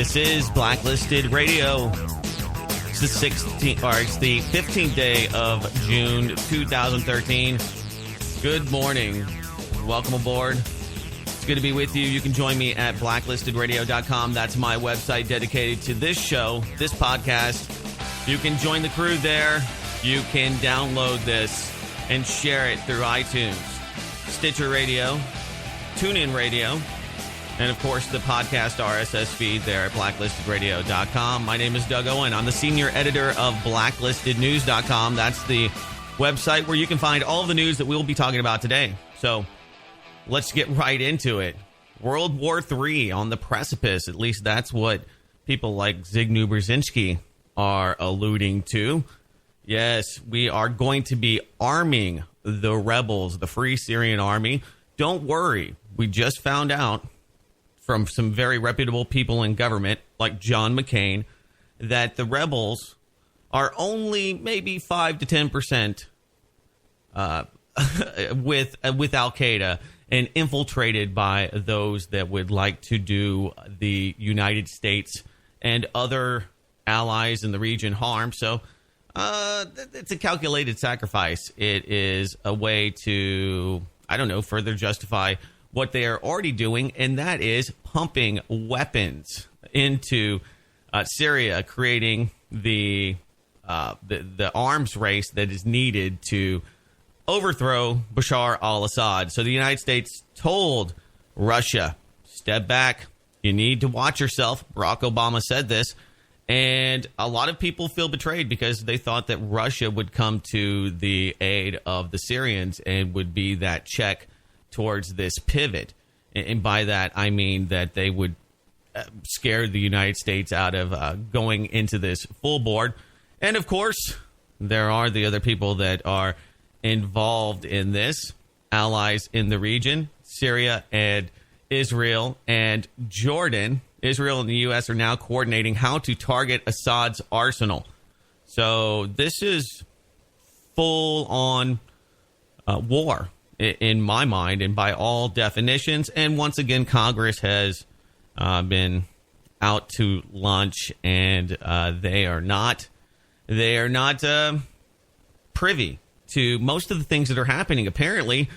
This is Blacklisted Radio. It's the 15th day of June 2013. Good morning. Welcome aboard. It's good to be with you. You can join me at blacklistedradio.com. That's my website dedicated to this show, this podcast. You can join the crew there. You can download this and share it through iTunes, Stitcher Radio, TuneIn Radio, and, of course, the podcast RSS feed there at blacklistedраdio.com. My name is Doug Owen. I'm the senior editor of blacklistednews.com. That's the website where you can find all of the news that we'll be talking about today. So let's get right into it. World War III on the precipice. At least that's what people like Zbigniew Brzezinski are alluding to. Yes, we are going to be arming the rebels, the Free Syrian Army. Don't worry. We just found out from some very reputable people in government, like John McCain, that the rebels are only maybe 5 to 10% with Al-Qaeda and infiltrated by those that would like to do the United States and other allies in the region harm. So it's a calculated sacrifice. It is a way to, further justify what they are already doing, and that is pumping weapons into Syria, creating the arms race that is needed to overthrow Bashar al-Assad. So the United States told Russia, step back. You need to watch yourself. Barack Obama said this. And a lot of people feel betrayed because they thought that Russia would come to the aid of the Syrians and would be that check towards this pivot. And by that, I mean that they would scare the United States out of going into this full board. And of course, there are the other people that are involved in this, allies in the region, Syria and Israel and Jordan. Israel and the U.S. are now coordinating how to target Assad's arsenal. So this is full-on war in my mind and by all definitions. And once again, Congress has been out to lunch, and they are not privy to most of the things that are happening. Apparently,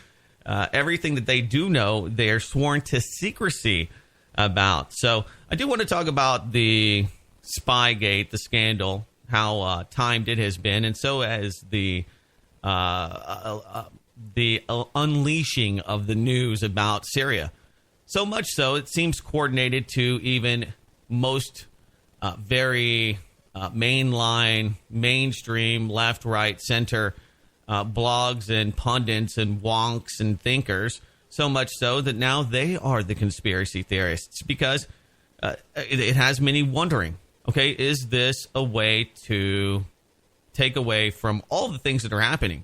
everything that they do know, they are sworn to secrecy about. So I do want to talk about the spygate, the scandal, how timed it has been, and so as the unleashing of the news about Syria. So much so, it seems coordinated to even most very mainline, mainstream, left, right, center blogs and pundits and wonks and thinkers. So much so that now they are the conspiracy theorists because it has many wondering, okay, is this a way to take away from all the things that are happening?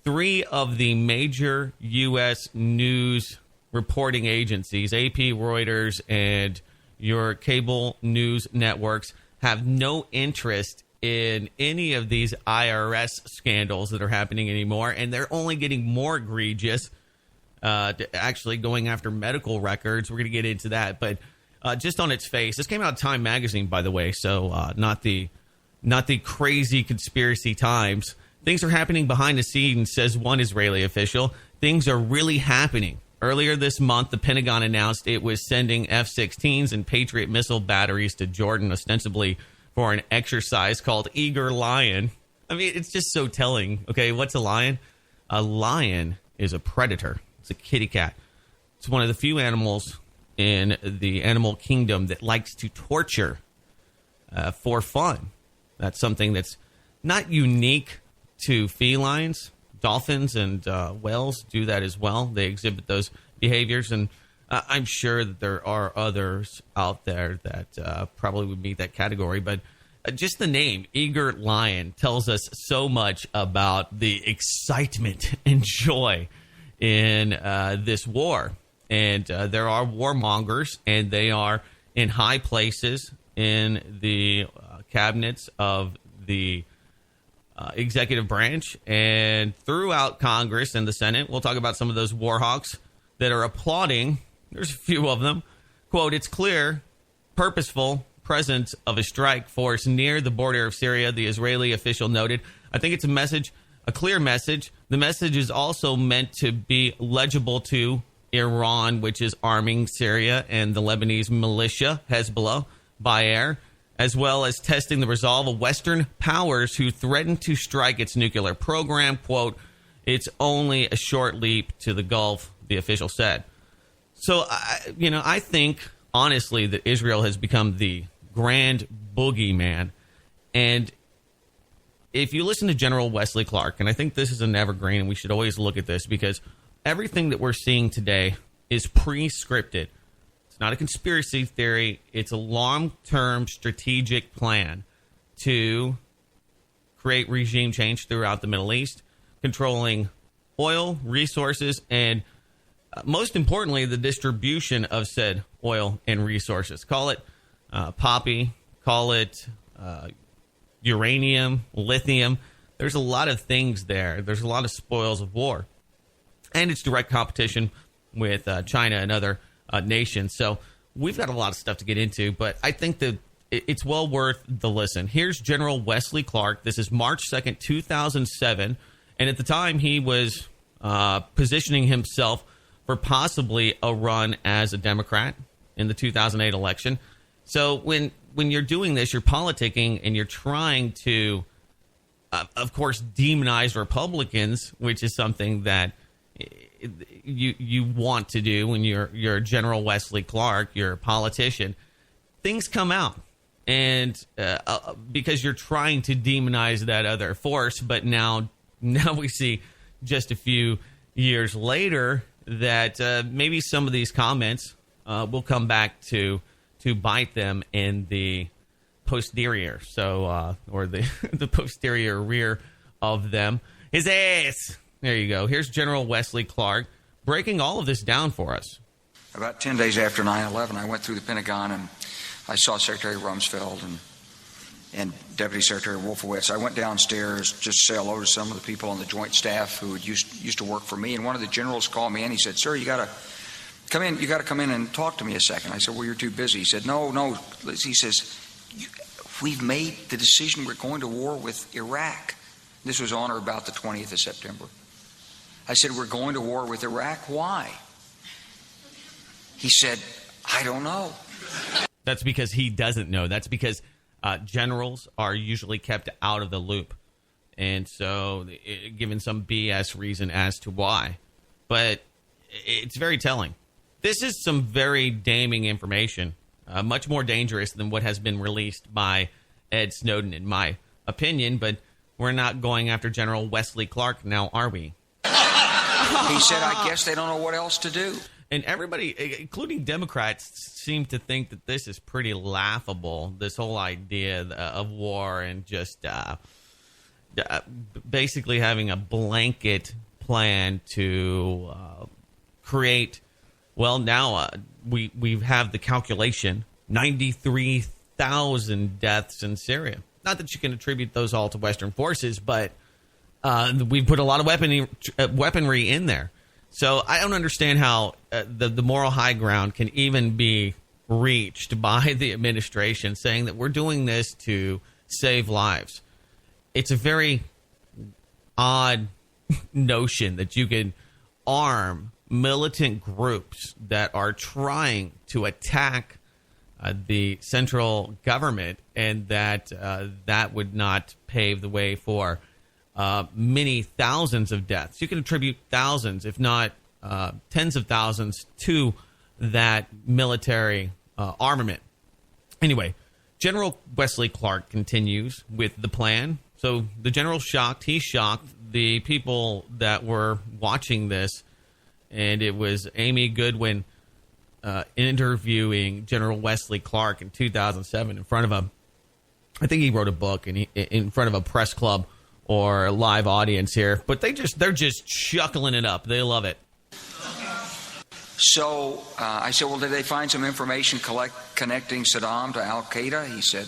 3 of the major U.S. news reporting agencies, AP, Reuters, and your cable news networks, have no interest in any of these IRS scandals that are happening anymore, and they're only getting more egregious, actually going after medical records. We're going to get into that, but just on its face, this came out of Time magazine, by the way, so not the crazy conspiracy Times. Things are happening behind the scenes, says one Israeli official. Things are really happening. Earlier this month, the Pentagon announced it was sending F-16s and Patriot missile batteries to Jordan, ostensibly for an exercise called Eager Lion. I mean, it's just so telling. Okay, what's a lion? A lion is a predator. It's a kitty cat. It's one of the few animals in the animal kingdom that likes to torture for fun. That's something that's not unique to felines. Dolphins and whales do that as well. They exhibit those behaviors, and I'm sure that there are others out there that probably would meet that category. But just the name, Eager Lion, tells us so much about the excitement and joy in this war. And there are warmongers, and they are in high places in the cabinets of the executive branch and throughout Congress and the Senate. We'll talk about some of those war hawks that are applauding. There's a few of them. Quote, "It's clear, purposeful, presence of a strike force near the border of Syria, the Israeli official noted. I think it's a clear message. The message is also meant to be legible to Iran, which is arming Syria and the Lebanese militia, Hezbollah, by air, as well as testing the resolve of Western powers who threaten to strike its nuclear program. Quote, "It's only a short leap to the Gulf," the official said. So, I think, honestly, that Israel has become the grand boogeyman. And if you listen to General Wesley Clark, and I think this is an evergreen, and we should always look at this, because everything that we're seeing today is pre-scripted. It's not a conspiracy theory. It's a long-term strategic plan to create regime change throughout the Middle East, controlling oil, resources, and most importantly, the distribution of said oil and resources. Call it poppy, call it uranium, lithium. There's a lot of things there. There's a lot of spoils of war. And it's direct competition with China and other nations. So we've got a lot of stuff to get into, but I think that it's well worth the listen. Here's General Wesley Clark. This is March 2nd, 2007. And at the time, he was positioning himself for possibly a run as a Democrat in the 2008 election. So when you're doing this, you're politicking and you're trying to, of course, demonize Republicans, which is something that you want to do when you're General Wesley Clark, you're a politician. Things come out, and because you're trying to demonize that other force. But now we see just a few years later that maybe some of these comments will come back to bite them in the posterior, or the posterior rear of them. His ass. There you go. Here's General Wesley Clark breaking all of this down for us. About 10 days after 9/11, I went through the Pentagon and I saw Secretary Rumsfeld and Deputy Secretary Wolfowitz. I went downstairs just to say hello to some of the people on the Joint Staff who had used to work for me. And one of the generals called me and he said, "Sir, you got to come in. You got to come in and talk to me a second." I said, "Well, you're too busy." He said, No. He says, "We've made the decision. We're going to war with Iraq." This was on or about the 20th of September. I said, "We're going to war with Iraq. Why?" He said, "I don't know." That's because he doesn't know. That's because generals are usually kept out of the loop. And so given some BS reason as to why. But it's very telling. This is some very damning information, much more dangerous than what has been released by Ed Snowden, in my opinion. But we're not going after General Wesley Clark now, are we? He said, "I guess they don't know what else to do." And everybody, including Democrats, seem to think that this is pretty laughable, this whole idea of war and just basically having a blanket plan to create, well, now we have the calculation, 93,000 deaths in Syria. Not that you can attribute those all to Western forces, but we put a lot of weaponry in there. So I don't understand how the moral high ground can even be reached by the administration saying that we're doing this to save lives. It's a very odd notion that you can arm militant groups that are trying to attack the central government, and that would not pave the way for many thousands of deaths. You can attribute thousands, if not tens of thousands, to that military armament. Anyway, General Wesley Clark continues with the plan. So the general's shocked. He's shocked. The people that were watching this, and it was Amy Goodwin interviewing General Wesley Clark in 2007 in front of I think he wrote a book, and in front of a press club or a live audience here, but they're just chuckling it up. They love it. So I said, "Well, did they find some information connecting Saddam to Al Qaeda?" He said,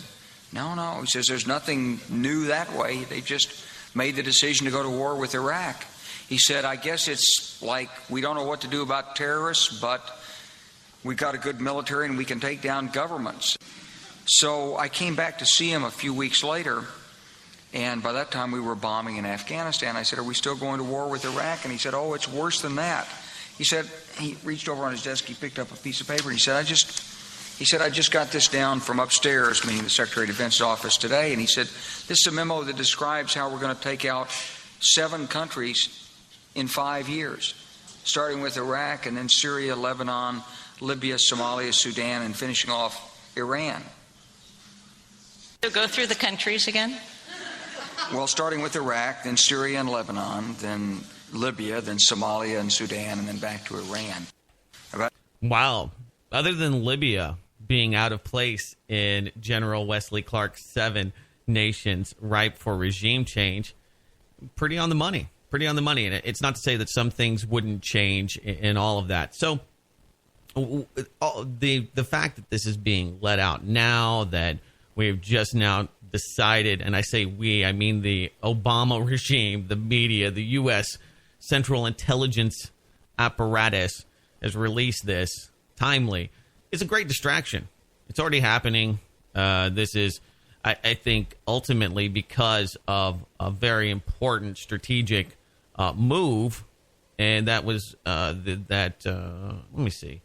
No. He says, "There's nothing new that way. They just made the decision to go to war with Iraq." He said, "I guess it's like we don't know what to do about terrorists, but we've got a good military and we can take down governments." So I came back to see him a few weeks later, and by that time we were bombing in Afghanistan. I said, "Are we still going to war with Iraq?" And he said, "Oh, it's worse than that." He said, he reached over on his desk, he picked up a piece of paper, and he said, I just got this down from upstairs, meaning the Secretary of Defense's office today, and he said, "This is a memo that describes how we're going to take out 7 countries in 5 years, starting with Iraq and then Syria, Lebanon, Libya, Somalia, Sudan, and finishing off Iran." So go through the countries again? Well, starting with Iraq, then Syria and Lebanon, then Libya, then Somalia and Sudan, and then back to Iran. Wow. Other than Libya being out of place in General Wesley Clark's 7 nations ripe for regime change, pretty on the money. Pretty on the money. And it's not to say that some things wouldn't change in all of that. So the fact that this is being let out now, that we've just now decided, and I say we, I mean the Obama regime, the media, the U.S. Central Intelligence apparatus has released this timely. It's a great distraction. It's already happening. This is, I think, ultimately because of a very important strategic move, and that was let me see.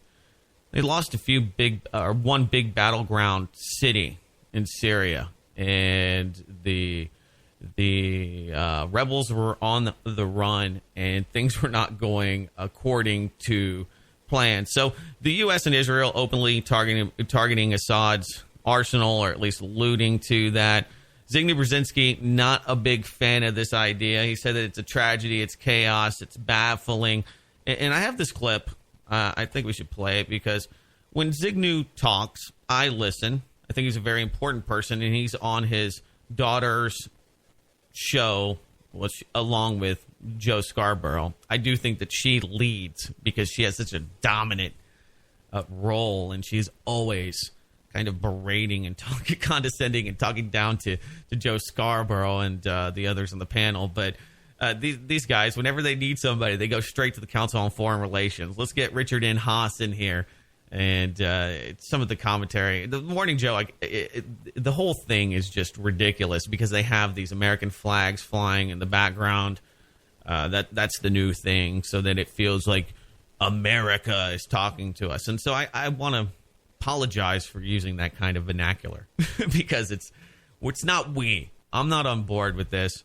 They lost one big battleground city in Syria, and the rebels were on the run, and things were not going according to plan. So the U.S. and Israel openly targeting Assad's arsenal, or at least alluding to that. Zbigniew Brzezinski, not a big fan of this idea. He said that it's a tragedy, it's chaos, it's baffling. And I have this clip. I think we should play it, because when Zbigniew talks, I listen. I think he's a very important person, and he's on his daughter's show, along with Joe Scarborough. I do think that she leads because she has such a dominant role, and she's always kind of berating and talking, condescending and talking down to Joe Scarborough and the others on the panel. But these guys, whenever they need somebody, they go straight to the Council on Foreign Relations. Let's get Richard N. Haas in here. And some of the commentary, the Morning Joe, the whole thing is just ridiculous, because they have these American flags flying in the background. That's the new thing, so that it feels like America is talking to us. And so I want to apologize for using that kind of vernacular, because it's not we. I'm not on board with this.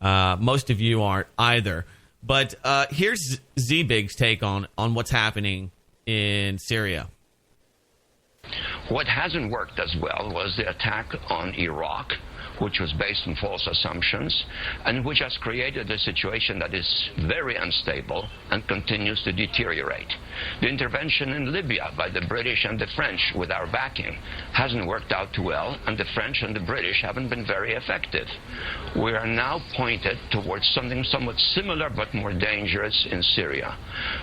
Most of you aren't either. But here's Z-Big's take on what's happening in Syria. What hasn't worked as well was the attack on Iraq, which was based on false assumptions, and which has created a situation that is very unstable and continues to deteriorate. The intervention in Libya by the British and the French with our backing hasn't worked out too well, and the French and the British haven't been very effective. We are now pointed towards something somewhat similar but more dangerous in Syria,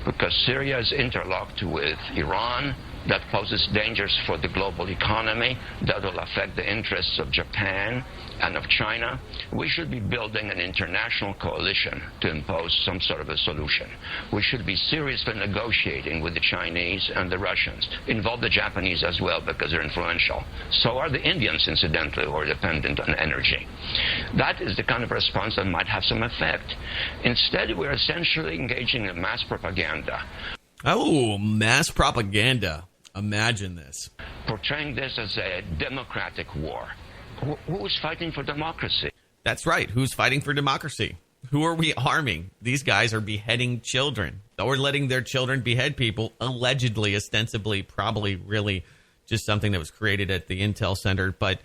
because Syria is interlocked with Iran. That poses dangers for the global economy. That will affect the interests of Japan and of China. We should be building an international coalition to impose some sort of a solution. We should be seriously negotiating with the Chinese and the Russians. Involve the Japanese as well, because they're influential. So are the Indians, incidentally, who are dependent on energy. That is the kind of response that might have some effect. Instead, we're essentially engaging in mass propaganda. Oh, mass propaganda. Imagine this. Portraying this as a democratic war. Who's fighting for democracy? That's right. Who's fighting for democracy? Who are we harming? These guys are beheading children, or letting their children behead people, allegedly, ostensibly, probably really just something that was created at the Intel Center. But,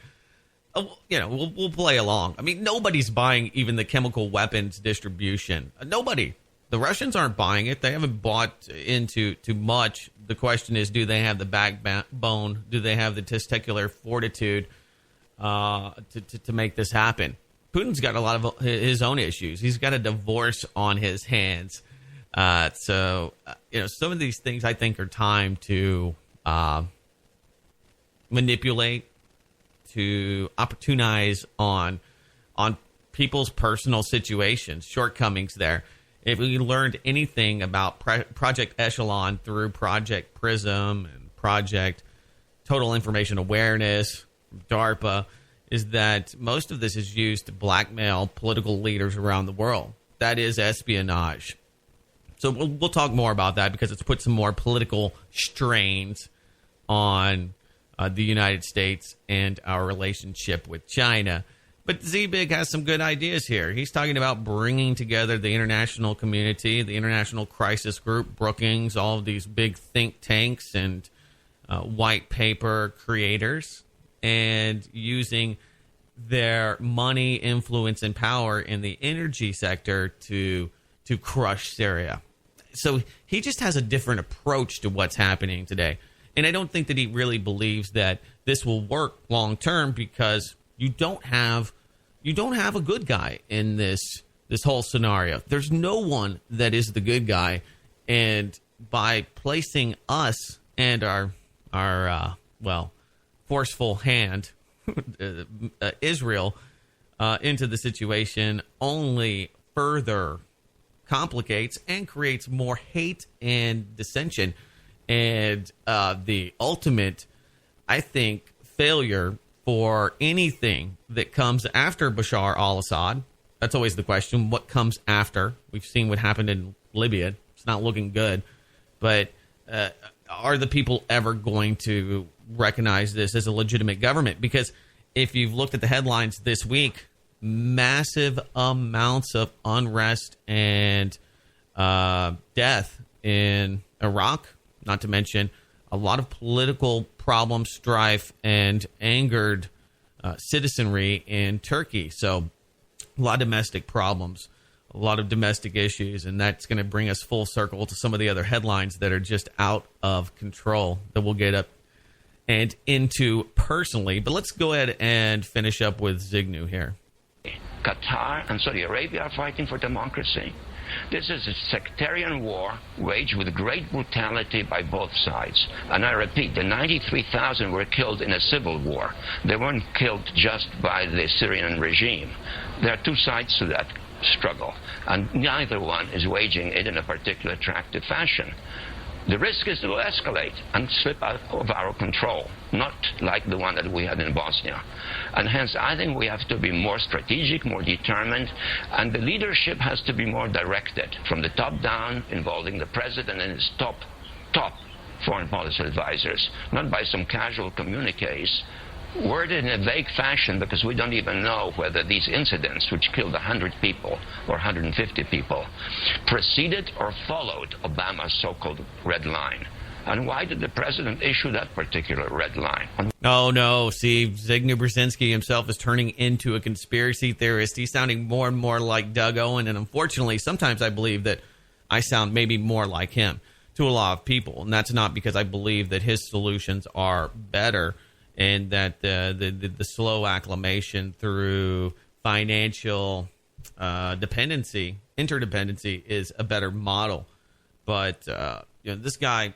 we'll play along. I mean, nobody's buying even the chemical weapons distribution. Nobody. The Russians aren't buying it. They haven't bought into too much. The question is, do they have the backbone? Do they have the testicular fortitude to make this happen? Putin's got a lot of his own issues. He's got a divorce on his hands. So some of these things I think are time to manipulate, to opportunize on people's personal situations, shortcomings there. If we learned anything about Project Echelon through Project Prism and Project Total Information Awareness, DARPA is that most of this is used to blackmail political leaders around the world. That is espionage. So we'll talk more about that because it's put some more political strains on the United States and our relationship with China. But Z-Big has some good ideas here. He's talking about bringing together the international community, the International Crisis Group, Brookings, all of these big think tanks and white paper creators, and using their money, influence, and power in the energy sector to crush Syria. So he just has a different approach to what's happening today. And I don't think that he really believes that this will work long term because you don't have a good guy in this whole scenario. There's no one that is the good guy, and by placing us and our forceful hand, Israel, into the situation only further complicates and creates more hate and dissension. And the ultimate, I think, failure for anything that comes after Bashar al-Assad. That's always the question. What comes after? We've seen what happened in Libya. It's not looking good. But are the people ever going to recognize this as a legitimate government? Because if you've looked at the headlines this week, massive amounts of unrest and death in Iraq, not to mention a lot of political problems, strife, and angered citizenry in Turkey. So a lot of domestic problems, a lot of domestic issues, and that's going to bring us full circle to some of the other headlines that are just out of control that we'll get up and into personally. But let's go ahead and finish up with Zygmunt here. Qatar and Saudi Arabia are fighting for democracy. This is a sectarian war waged with great brutality by both sides. And I repeat, the 93,000 were killed in a civil war. They weren't killed just by the Syrian regime. There are two sides to that struggle, and neither one is waging it in a particularly attractive fashion. The risk is to escalate and slip out of our control, not like the one that we had in Bosnia. And hence, I think we have to be more strategic, more determined, and the leadership has to be more directed from the top down, involving the president and his top foreign policy advisors, not by some casual communiques, worded in a vague fashion, because we don't even know whether these incidents, which killed 100 people or 150 people, preceded or followed Obama's so-called red line. And why did the president issue that particular red line? Oh, no. See, Zygmunt Brzezinski himself is turning into a conspiracy theorist. He's sounding more and more like Doug Owen, and unfortunately, sometimes I believe that I sound maybe more like him to a lot of people, and that's not because I believe that his solutions are better, and that the slow acclimation through financial interdependency is a better model. But this guy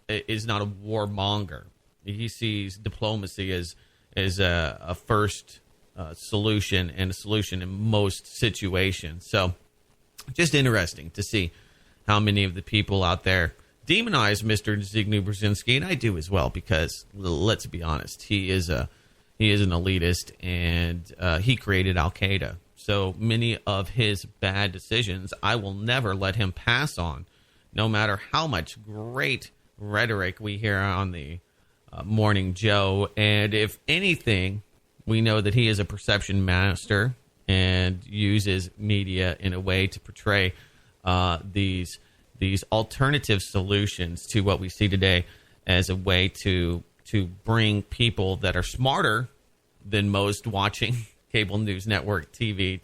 is not a warmonger. He sees diplomacy as a first solution, and a solution in most situations. So just interesting to see how many of the people out there demonize Mr. Zygmunt Brzezinski, and I do as well, because let's be honest, he is an elitist, and he created Al Qaeda. So many of his bad decisions, I will never let him pass on, no matter how much great rhetoric we hear on the Morning Joe. And if anything, we know that he is a perception master and uses media in a way to portray these alternative solutions to what we see today as a way to bring people that are smarter than most watching cable news network TV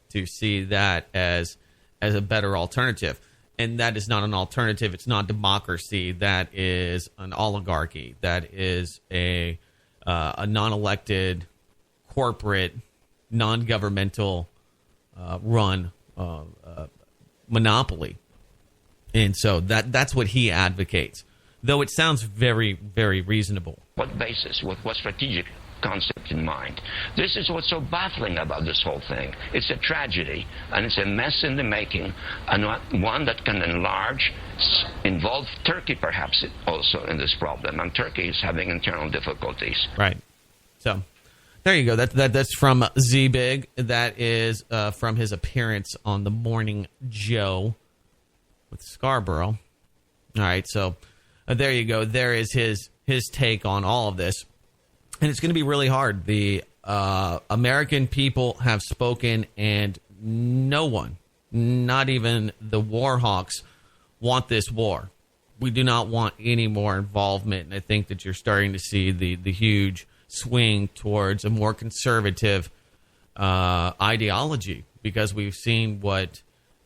to see that as a better alternative. And that is not an alternative. It's not democracy. That is an oligarchy. That is a non-elected, corporate, non-governmental run monopoly. And so that's what he advocates, though it sounds very, very reasonable. What basis? With what strategic concept in mind? This is what's so baffling about this whole thing. It's a tragedy, and it's a mess in the making, and one that can enlarge, involve Turkey perhaps also in this problem. And Turkey is having internal difficulties. Right. So there you go. That's from Z-Big. That is from his appearance on the Morning Joe with Scarborough. All right, so there you go. There is his take on all of this. And it's going to be really hard. The American people have spoken, and no one, not even the war hawks, want this war. We do not want any more involvement, and I think that you're starting to see the huge swing towards a more conservative ideology, because we've seen what,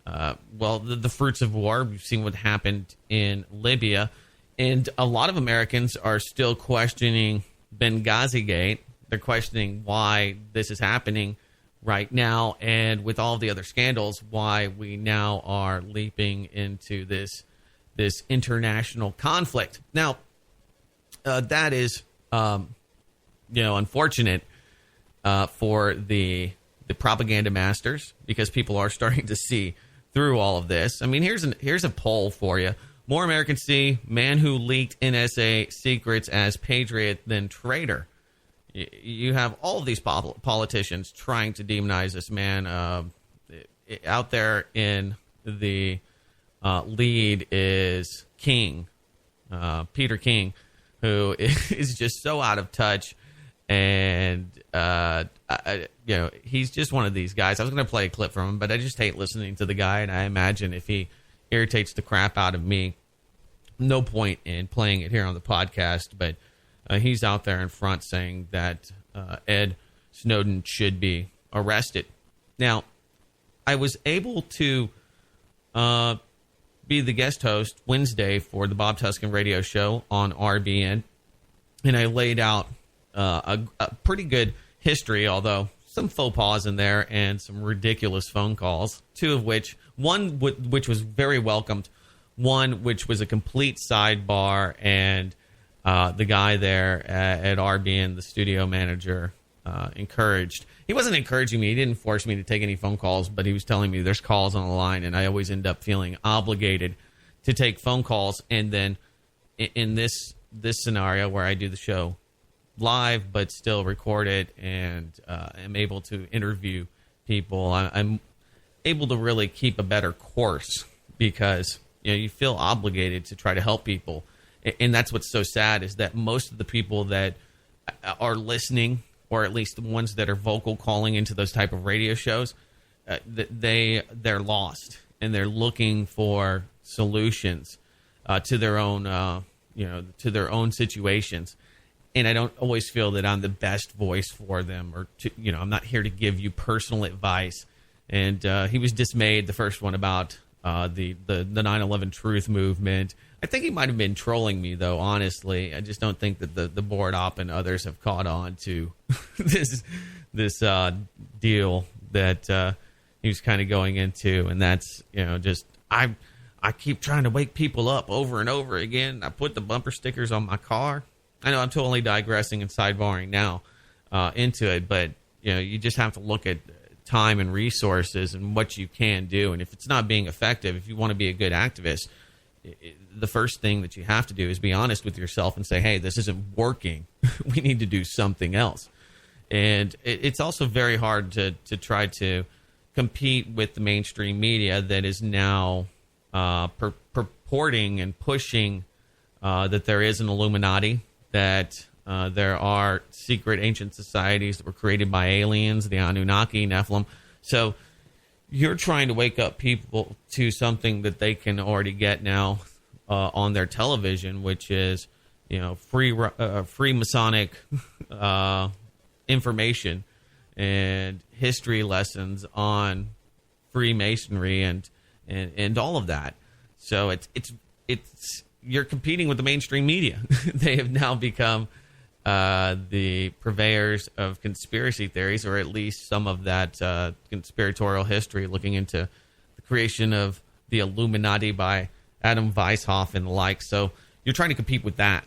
the fruits of war. We've seen what happened in Libya, and a lot of Americans are still questioning Benghazi Gate. They're questioning why this is happening right now, and with all the other scandals, why we now are leaping into this international conflict. Now, that is, unfortunate for the propaganda masters, because people are starting to see through all of this. I mean, here's a poll for you. More Americans see man who leaked NSA secrets as patriot than traitor. You have all of these politicians trying to demonize this man. Out there in the lead is King, Peter King, who is just so out of touch, and he's just one of these guys. I was going to play a clip from him, but I just hate listening to the guy, and I imagine if he irritates the crap out of me, no point in playing it here on the podcast. But he's out there in front saying that Ed Snowden should be arrested. Now, I was able to be the guest host Wednesday for the Bob Tuscan radio show on RBN, and I laid out a pretty good history, although some faux pas in there and some ridiculous phone calls, two of which, one which was very welcomed, one which was a complete sidebar, and the guy there at RBN, the studio manager, encouraged. He wasn't encouraging me. He didn't force me to take any phone calls, but he was telling me there's calls on the line, and I always end up feeling obligated to take phone calls. And then in this scenario where I do the show live but still record it and am able to interview people, I'm able to really keep a better course, because you feel obligated to try to help people. And that's what's so sad, is that most of the people that are listening, or at least the ones that are vocal calling into those type of radio shows, they're lost, and they're looking for solutions to their own to their own situations. And I don't always feel that I'm the best voice for them, or I'm not here to give you personal advice. And he was dismayed, the first one, about the 9/11 Truth movement. I think he might have been trolling me, though, honestly. I just don't think that the board op and others have caught on to this deal that he was kind of going into. And that's, just I keep trying to wake people up over and over again. I put the bumper stickers on my car. I know I'm totally digressing and sidebarring now into it, but you just have to look at time and resources and what you can do. And if it's not being effective, if you want to be a good activist, the first thing that you have to do is be honest with yourself and say, hey, this isn't working. We need to do something else. And it's also very hard to try to compete with the mainstream media that is now purporting and pushing that there is an Illuminati, that there are secret ancient societies that were created by aliens, the Anunnaki, Nephilim. So you're trying to wake up people to something that they can already get now on their television, which is, free Masonic information and history lessons on Freemasonry and all of that. So it's you're competing with the mainstream media. They have now become the purveyors of conspiracy theories, or at least some of that conspiratorial history, looking into the creation of the Illuminati by Adam Weishaupt and the like. So you're trying to compete with that.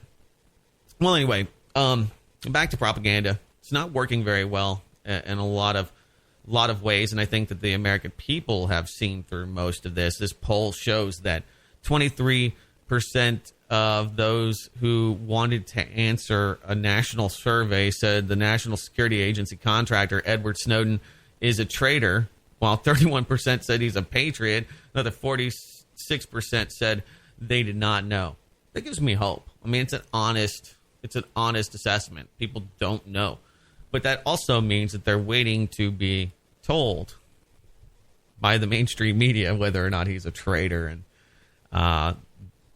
Well, anyway, back to propaganda. It's not working very well in a lot of ways, and I think that the American people have seen through most of this. This poll shows that 23% 81% of those who wanted to answer a national survey said the National Security Agency contractor Edward Snowden is a traitor, while 31% said he's a patriot. Another 46% said they did not know. That gives me hope. I mean, it's an honest assessment. People don't know. But that also means that they're waiting to be told by the mainstream media whether or not he's a traitor. And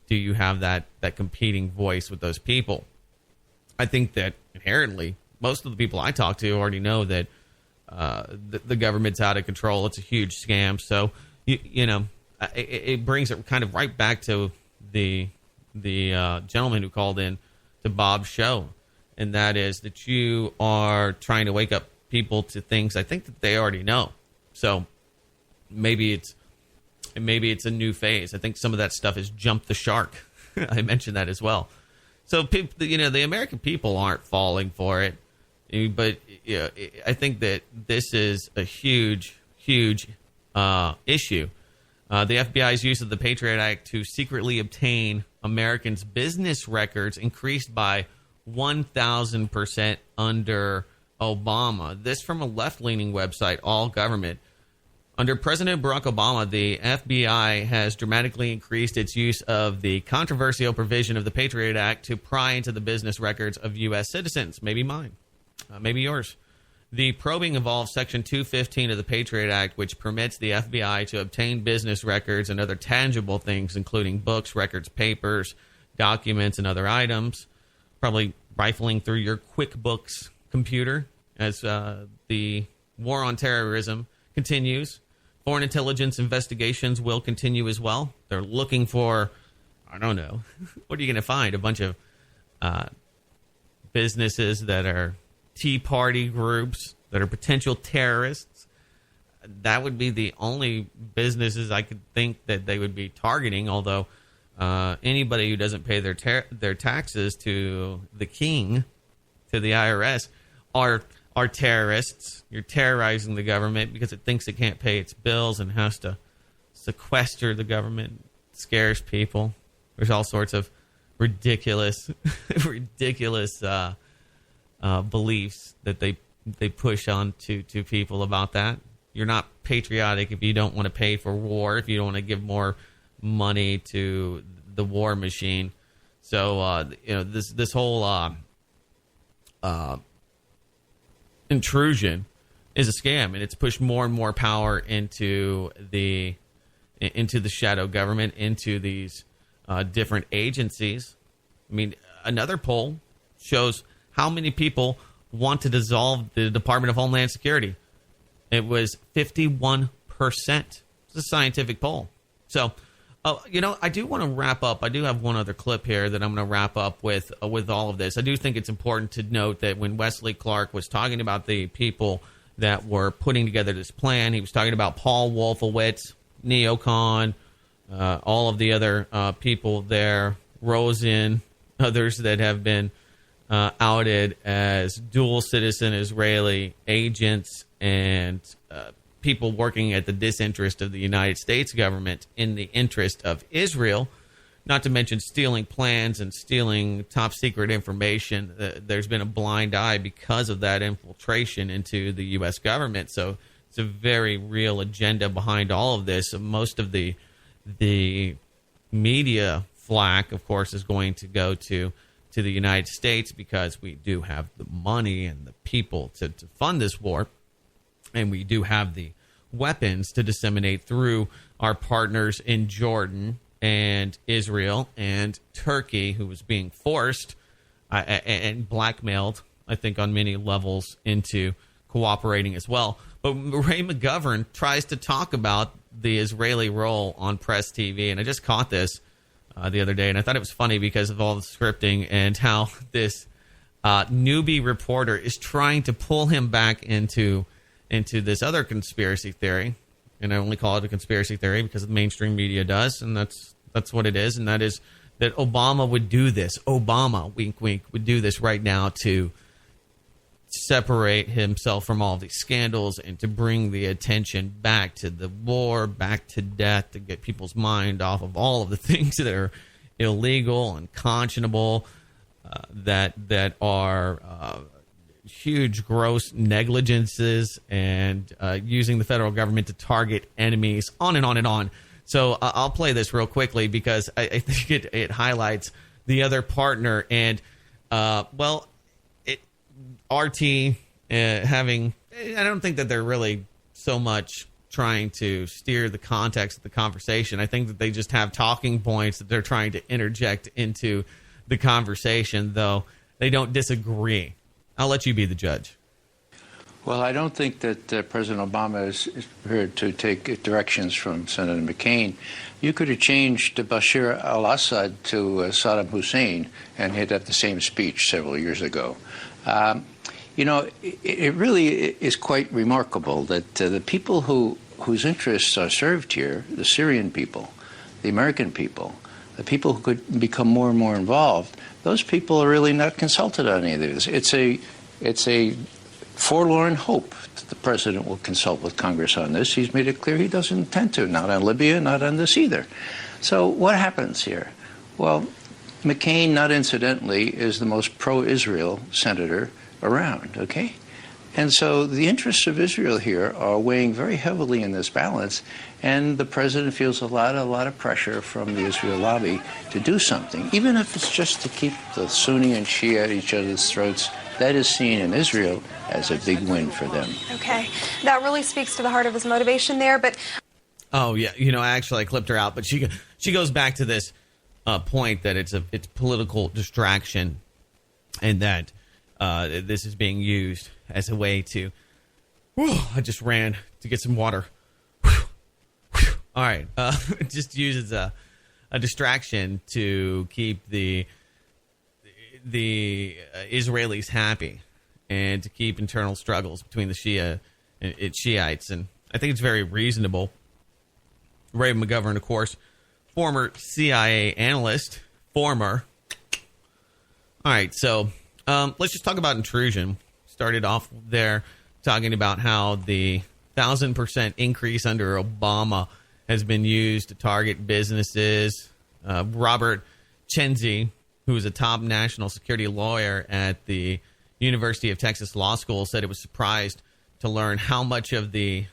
do you have that competing voice with those people? I think that inherently, most of the people I talk to already know that the government's out of control. It's a huge scam. So, it brings it kind of right back to the gentleman who called in to Bob's show. And that is that you are trying to wake up people to things I think that they already know. So maybe it's a new phase. I think some of that stuff has jumped the shark. I mentioned that as well. So the American people aren't falling for it, but I think that this is a huge issue. The FBI's use of the Patriot Act to secretly obtain Americans' business records increased by 1,000% under Obama. This from a left-leaning website, All Government. Under President Barack Obama, the FBI has dramatically increased its use of the controversial provision of the Patriot Act to pry into the business records of U.S. citizens. Maybe mine. Maybe yours. The probing involves Section 215 of the Patriot Act, which permits the FBI to obtain business records and other tangible things, including books, records, papers, documents, and other items. Probably rifling through your QuickBooks computer as the war on terrorism continues. Foreign intelligence investigations will continue as well. They're looking for, I don't know, what are you going to find? A bunch of businesses that are Tea Party groups, that are potential terrorists. That would be the only businesses I could think that they would be targeting, although anybody who doesn't pay their taxes to the king, to the IRS, are terrorists. You're terrorizing the government because it thinks it can't pay its bills and has to sequester the government. It scares people. There's all sorts of ridiculous beliefs that they push on to people about that. You're not patriotic if you don't want to pay for war, if you don't want to give more money to the war machine. So this whole intrusion is a scam, and it's pushed more and more power into the shadow government, into these different agencies. I mean, another poll shows how many people want to dissolve the Department of Homeland Security. It was 51%. It's a scientific poll. So, I do want to wrap up. I do have one other clip here that I'm going to wrap up with all of this. I do think it's important to note that when Wesley Clark was talking about the people that were putting together this plan, he was talking about Paul Wolfowitz, Neocon, all of the other people there, Rosen, others that have been outed as dual citizen Israeli agents and people working at the disinterest of the United States government in the interest of Israel, not to mention stealing plans and stealing top secret information. There's been a blind eye because of that infiltration into the U.S. government. So it's a very real agenda behind all of this. Most of the media flack, of course, is going to go to the United States because we do have the money and the people to fund this war. And we do have the weapons to disseminate through our partners in Jordan and Israel and Turkey, who was being forced and blackmailed, I think, on many levels into cooperating as well. But Ray McGovern tries to talk about the Israeli role on Press TV, and I just caught this the other day, and I thought it was funny because of all the scripting and how this newbie reporter is trying to pull him back into this other conspiracy theory. And I only call it a conspiracy theory because the mainstream media does, and that's what it is. And that is that Obama would do this. Obama, wink, wink, would do this right now to separate himself from all these scandals and to bring the attention back to the war, back to death, to get people's mind off of all of the things that are illegal, unconscionable, that are huge, gross negligences, and using the federal government to target enemies, on and on and on. So I'll play this real quickly because I think it highlights the other partner. And, RT having, I don't think that they're really so much trying to steer the context of the conversation. I think that they just have talking points that they're trying to interject into the conversation, though they don't disagree. I'll let you be the judge. Well, I don't think that President Obama is prepared to take directions from Senator McCain. You could have changed Bashir al-Assad to Saddam Hussein, and he'd have the same speech several years ago. It really is quite remarkable that the people whose interests are served here, the Syrian people, the American people, the people who could become more and more involved, those people are really not consulted on any of this. It's a forlorn hope that the president will consult with Congress on this. He's made it clear he doesn't intend to, not on Libya, not on this either. So what happens here? Well, McCain, not incidentally, is the most pro-Israel senator around, okay? And so the interests of Israel here are weighing very heavily in this balance, and the president feels a lot of pressure from the Israel lobby to do something, even if it's just to keep the Sunni and Shia at each other's throats. That is seen in Israel as a big win for them. Okay, that really speaks to the heart of his motivation there, but... Oh, yeah, I clipped her out, but she goes back to this point that it's political distraction, and that this is being used as a way to... I just ran to get some water. All right. Just use as a distraction to keep the Israelis happy and to keep internal struggles between the Shiites. And I think it's very reasonable. Ray McGovern, of course, former CIA analyst. All right. So let's just talk about intrusion. Started off there talking about how the 1,000% increase under Obama has been used to target businesses. Robert Chenzi, who is a top national security lawyer at the University of Texas Law School, said it was surprised to learn how much of the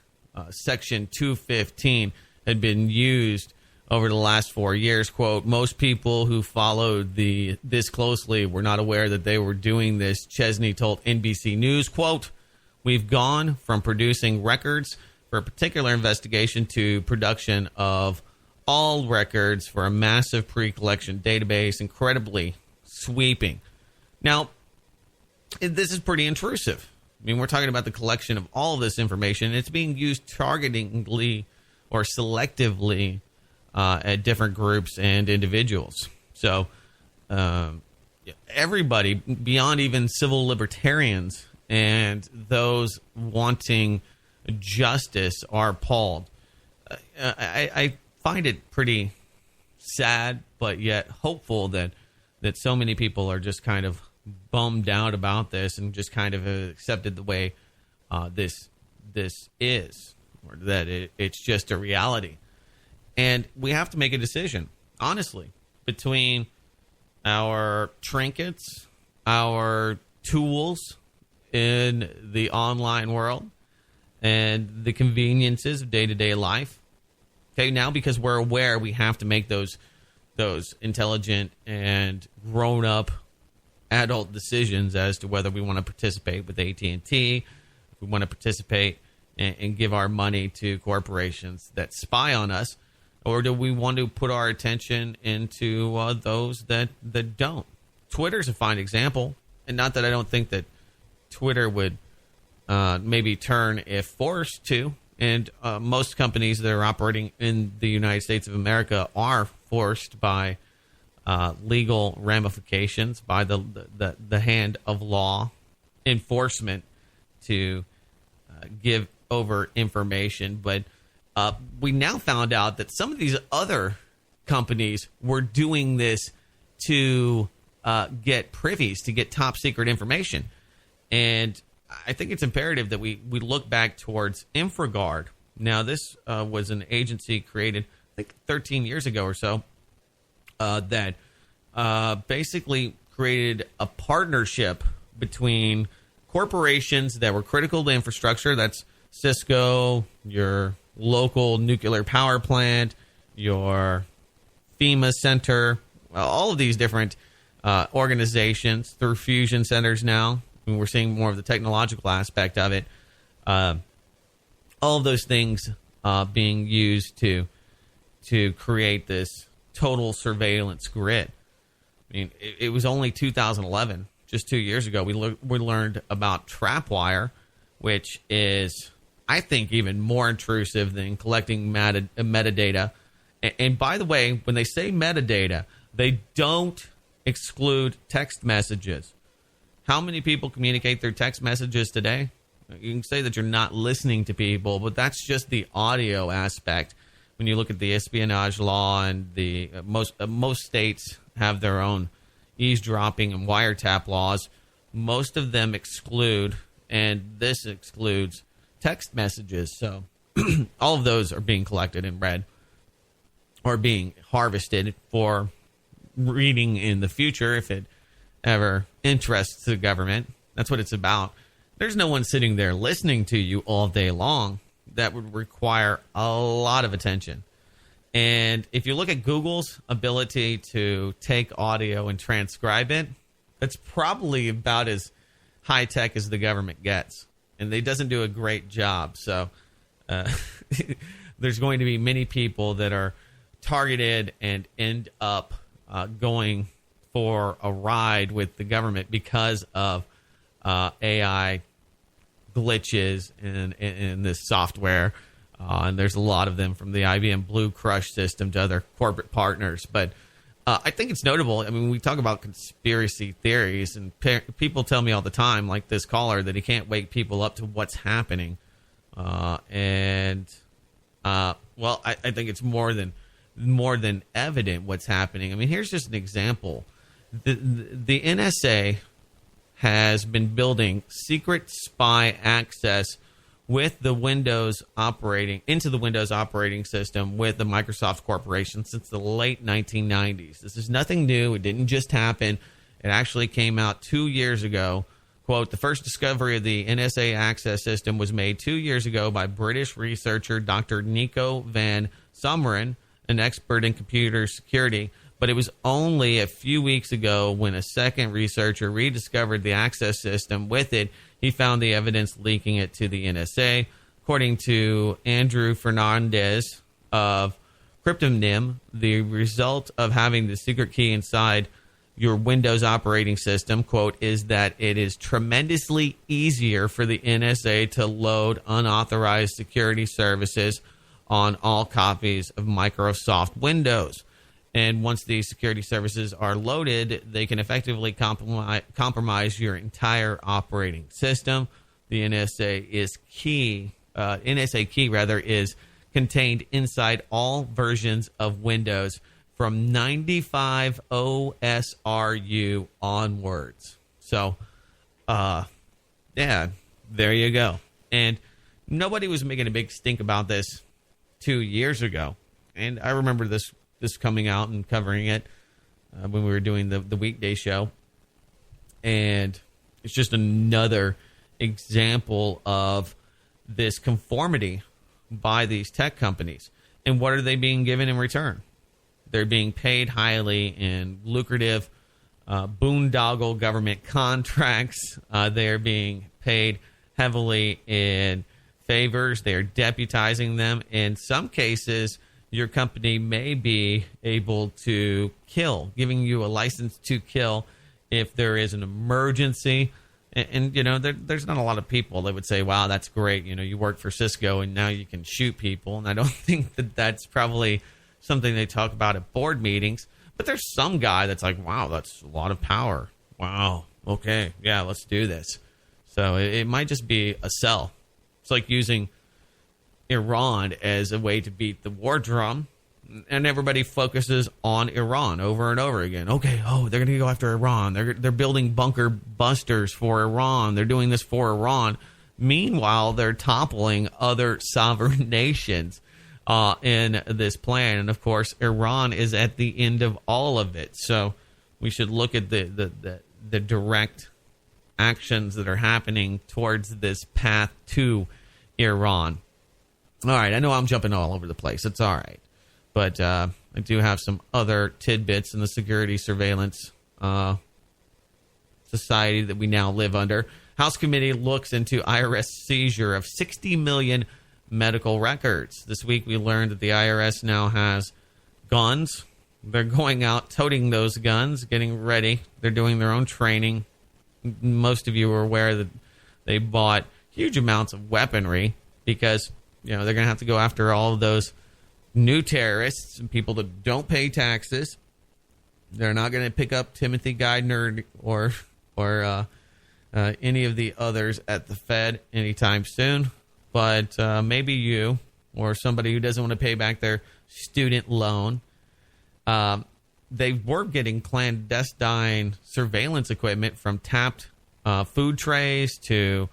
Section 215 had been used over the last 4 years. Quote, most people who followed this closely were not aware that they were doing this, Chesney told NBC News. Quote, we've gone from producing records for a particular investigation to production of all records for a massive pre-collection database, incredibly sweeping. Now, this is pretty intrusive. I mean, we're talking about the collection of all of this information, and it's being used targetingly or selectively at different groups and individuals. So everybody, beyond even civil libertarians and those wanting justice, are appalled. I find it pretty sad, but yet hopeful that so many people are just kind of bummed out about this and just kind of accepted the way this is, or that it's just a reality. And we have to make a decision, honestly, between our trinkets, our tools in the online world, and the conveniences of day-to-day life. Okay, now because we're aware, we have to make those intelligent and grown-up adult decisions as to whether we want to participate with AT&T, if we want to participate and give our money to corporations that spy on us, or do we want to put our attention into those that don't? Twitter's a fine example, and not that I don't think that Twitter would maybe turn if forced to, and most companies that are operating in the United States of America are forced by legal ramifications, by the hand of law enforcement to give over information. But we now found out that some of these other companies were doing this to get privies, to get top secret information. And I think it's imperative that we look back towards InfraGard. Now, this was an agency created, I think, 13 years ago or so, that basically created a partnership between corporations that were critical to infrastructure. That's Cisco, your local nuclear power plant, your FEMA center, all of these different organizations through fusion centers now. I mean, we're seeing more of the technological aspect of it. All of those things being used to create this total surveillance grid. I mean, it was only 2011, just 2 years ago, we learned about trapwire, which is, I think, even more intrusive than collecting metadata. And by the way, when they say metadata, they don't exclude text messages. How many people communicate through text messages today? You can say that you're not listening to people, but that's just the audio aspect. When you look at the espionage law, and the most states have their own eavesdropping and wiretap laws, most of them exclude, and this excludes, text messages. So all of those are being collected and read, or being harvested for reading in the future if it ever interests the government. That's what it's about. There's no one sitting there listening to you all day long. That would require a lot of attention. And if you look at Google's ability to take audio and transcribe it, that's probably about as high tech as the government gets. And they doesn't do a great job. So there's going to be many people that are targeted and end up going for a ride with the government because of AI glitches in this software. And there's a lot of them, from the IBM Blue Crush system to other corporate partners. But I think it's notable. I mean, we talk about conspiracy theories, and people tell me all the time, like this caller, that he can't wake people up to what's happening. Well, I think it's more than evident what's happening. I mean, here's just an example. The NSA has been building secret spy access with the Windows operating system with the Microsoft Corporation since the late 1990s. This is nothing new. It didn't just happen. It actually came out 2 years ago. Quote, the first discovery of the NSA access system was made 2 years ago by British researcher Dr. Nico van Someren, an expert in computer security. But it was only a few weeks ago when a second researcher rediscovered the access system. With it, he found the evidence leaking it to the NSA. According to Andrew Fernandez of Cryptonym, the result of having the secret key inside your Windows operating system, quote, is that it is tremendously easier for the NSA to load unauthorized security services on all copies of Microsoft Windows. And once these security services are loaded, they can effectively compromise your entire operating system. The NSA key is contained inside all versions of Windows from 95 OSRU onwards. So, yeah, there you go. And nobody was making a big stink about this 2 years ago. And I remember this coming out and covering it when we were doing the weekday show. And it's just another example of this conformity by these tech companies. And what are they being given in return? They're being paid highly in lucrative boondoggle government contracts. They're being paid heavily in favors. They're deputizing them. In some cases, your company may be able to kill, giving you a license to kill if there is an emergency. And you know, there's not a lot of people that would say, wow, that's great. You know, you work for Cisco and now you can shoot people. And I don't think that that's probably something they talk about at board meetings. But there's some guy that's like, wow, that's a lot of power. Wow. Okay. Yeah, let's do this. So it might just be a sell. It's like using Iran as a way to beat the war drum, and everybody focuses on Iran over and over again. Okay, they're going to go after Iran. They're building bunker busters for Iran. They're doing this for Iran. Meanwhile, they're toppling other sovereign nations. in this plan. And, of course, Iran is at the end of all of it. So we should look at the direct actions that are happening towards this path to Iran. All right, I know I'm jumping all over the place. It's all right. But I do have some other tidbits in the security surveillance society that we now live under. House committee looks into IRS seizure of 60 million medical records. This week we learned that the IRS now has guns. They're going out toting those guns, getting ready. They're doing their own training. Most of you are aware that they bought huge amounts of weaponry because, they're going to have to go after all of those new terrorists and people that don't pay taxes. They're not going to pick up Timothy Geithner or any of the others at the Fed anytime soon. But maybe you or somebody who doesn't want to pay back their student loan. They were getting clandestine surveillance equipment from tapped food trays to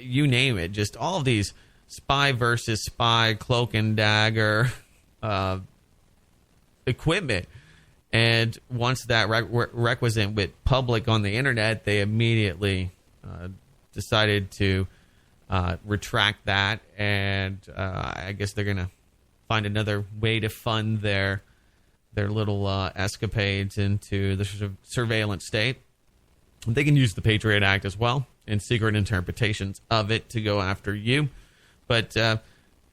you name it. Just all of these spy versus spy, cloak and dagger equipment. And once that requisite went public on the internet, they immediately decided to retract that. And I guess they're going to find another way to fund their little escapades into the surveillance state. They can use the Patriot Act as well and secret interpretations of it to go after you. But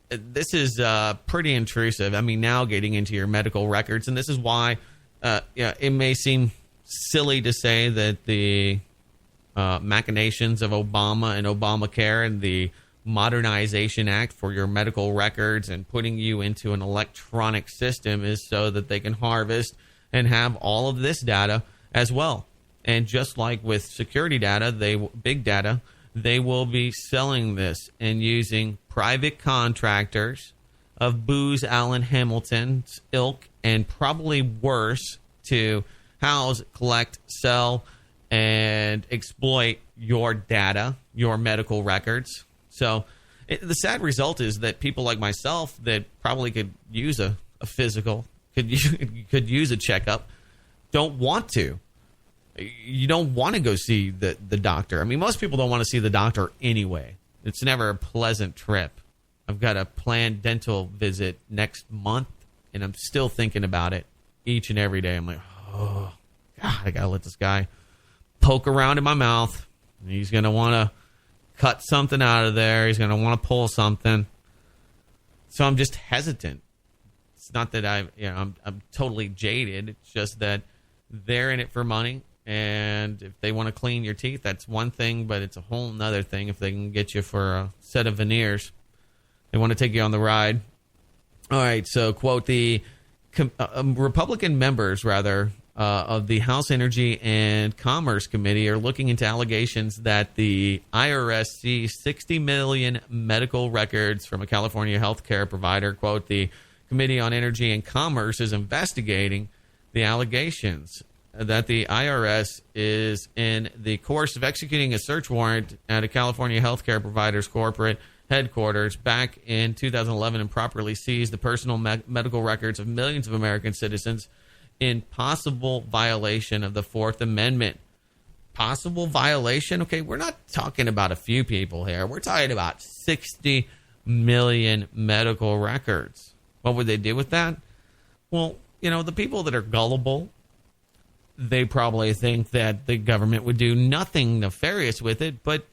this is pretty intrusive. I mean, now getting into your medical records. And this is why it may seem silly to say that the machinations of Obama and Obamacare and the Modernization Act for your medical records and putting you into an electronic system is so that they can harvest and have all of this data as well. And just like with security data, big data, they will be selling this and using private contractors of Booz Allen Hamilton's ilk and probably worse to house, collect, sell, and exploit your data, your medical records. So the sad result is that people like myself that probably could use a physical, could use a checkup, don't want to. You don't want to go see the doctor. I mean, most people don't want to see the doctor anyway. It's never a pleasant trip. I've got a planned dental visit next month, and I'm still thinking about it each and every day. I'm like, oh, God, I got to let this guy poke around in my mouth. He's going to want to cut something out of there. He's going to want to pull something. So I'm just hesitant. It's not that I'm totally jaded. It's just that they're in it for money. And if they want to clean your teeth, that's one thing, but it's a whole nother thing if they can get you for a set of veneers. They want to take you on the ride. All right, so, quote, the Republican members, of the House Energy and Commerce Committee are looking into allegations that the IRS seized 60 million medical records from a California healthcare provider. Quote, the Committee on Energy and Commerce is investigating the allegations that the IRS is in the course of executing a search warrant at a California healthcare provider's corporate headquarters back in 2011 and properly seized the personal medical records of millions of American citizens in possible violation of the Fourth Amendment. Possible violation? Okay, we're not talking about a few people here. We're talking about 60 million medical records. What would they do with that? Well, the people that are gullible, they probably think that the government would do nothing nefarious with it, but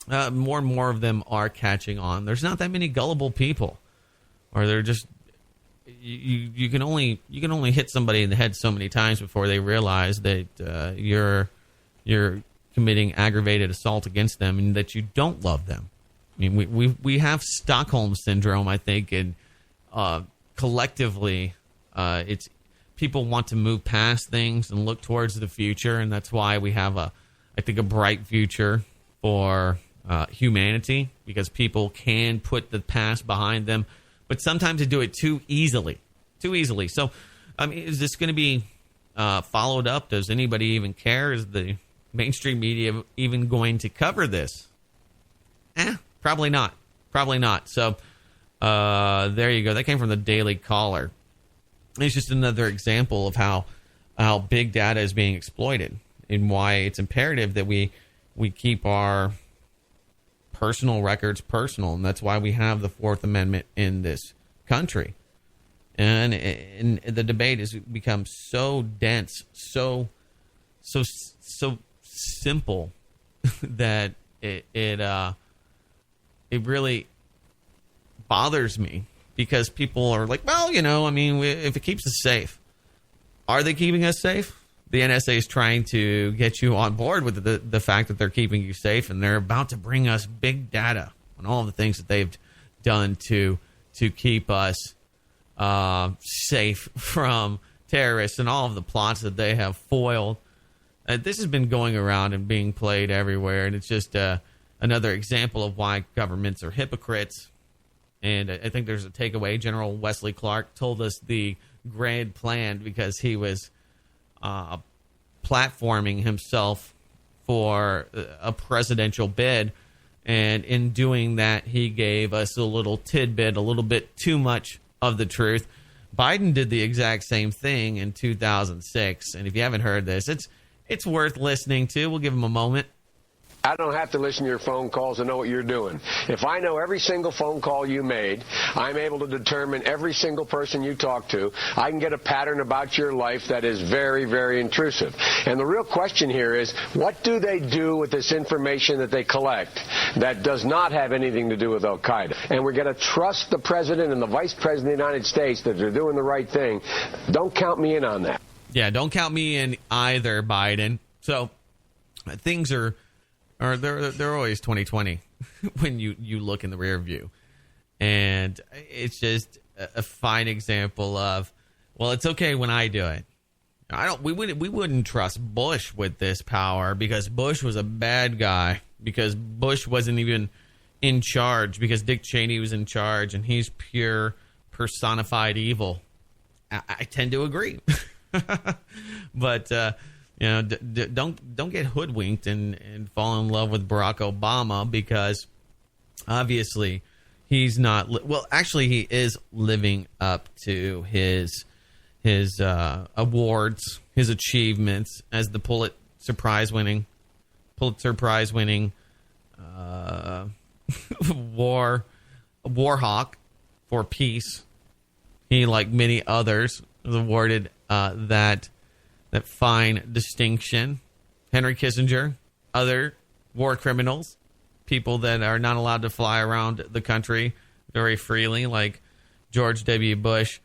more and more of them are catching on. There's not that many gullible people, or they're just you can only hit somebody in the head so many times before they realize that you're committing aggravated assault against them and that you don't love them. I mean, we have Stockholm syndrome, I think, and collectively, it's people want to move past things and look towards the future, and that's why we have I think a bright future for humanity, because people can put the past behind them, but sometimes they do it too easily. So, I mean, is this going to be followed up? Does anybody even care? Is the mainstream media even going to cover this? Probably not. So, there you go. That came from the Daily Caller. It's just another example of how big data is being exploited and why it's imperative that we keep our personal records personal. And that's why we have the Fourth Amendment in this country. And the debate has become so dense, so simple that it really bothers me, because people are like, well, if it keeps us safe. Are they keeping us safe? The NSA is trying to get you on board with the fact that they're keeping you safe, and they're about to bring us big data on all of the things that they've done to keep us safe from terrorists and all of the plots that they have foiled. This has been going around and being played everywhere, and it's just another example of why governments are hypocrites. And I think there's a takeaway. General Wesley Clark told us the grand plan because he was platforming himself for a presidential bid. And in doing that, he gave us a little tidbit, a little bit too much of the truth. Biden did the exact same thing in 2006. And if you haven't heard this, it's worth listening to. We'll give him a moment. I don't have to listen to your phone calls to know what you're doing. If I know every single phone call you made, I'm able to determine every single person you talk to. I can get a pattern about your life that is very, very intrusive. And the real question here is, what do they do with this information that they collect that does not have anything to do with Al-Qaeda? And we're going to trust the president and the vice president of the United States that they're doing the right thing. Don't count me in on that. Yeah, don't count me in either, Biden. So things are they're always 2020 when you look in the rear view. And it's just a fine example of, well, it's okay when I do it. We wouldn't trust Bush with this power because Bush was a bad guy, because Bush wasn't even in charge, because Dick Cheney was in charge, and he's pure personified evil. I tend to agree. But don't get hoodwinked and fall in love with Barack Obama, because obviously he's not. Well, actually, he is living up to his awards, his achievements as the Pulitzer Prize winning war hawk for peace. He, like many others, was awarded that fine distinction. Henry Kissinger, other war criminals, people that are not allowed to fly around the country very freely, like George W. Bush.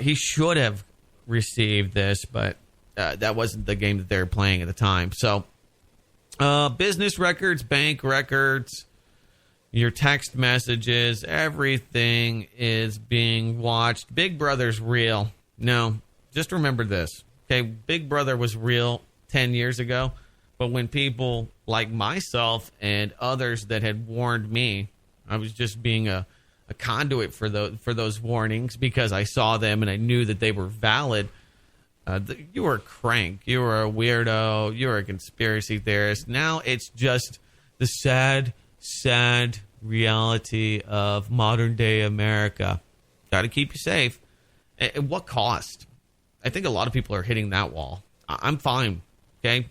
He should have received this, but that wasn't the game that they were playing at the time. So business records, bank records, your text messages, everything is being watched. Big Brother's real. No, just remember this. Okay, Big Brother was real 10 years ago, but when people like myself and others that had warned me, I was just being a conduit for those warnings because I saw them and I knew that they were valid. You were a crank. You were a weirdo. You were a conspiracy theorist. Now it's just the sad reality of modern day America. Got to keep you safe. At what cost? I think a lot of people are hitting that wall. I'm fine. Okay,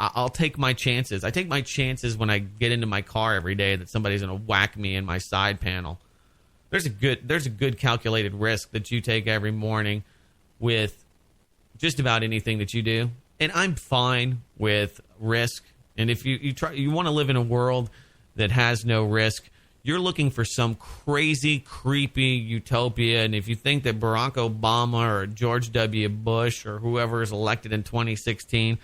I'll take my chances. I take my chances when I get into my car every day that somebody's going to whack me in my side panel. There's a good calculated risk that you take every morning with just about anything that you do, and I'm fine with risk. And if you want to live in a world that has no risk, you're looking for some crazy, creepy utopia. And if you think that Barack Obama or George W. Bush or whoever is elected in 2016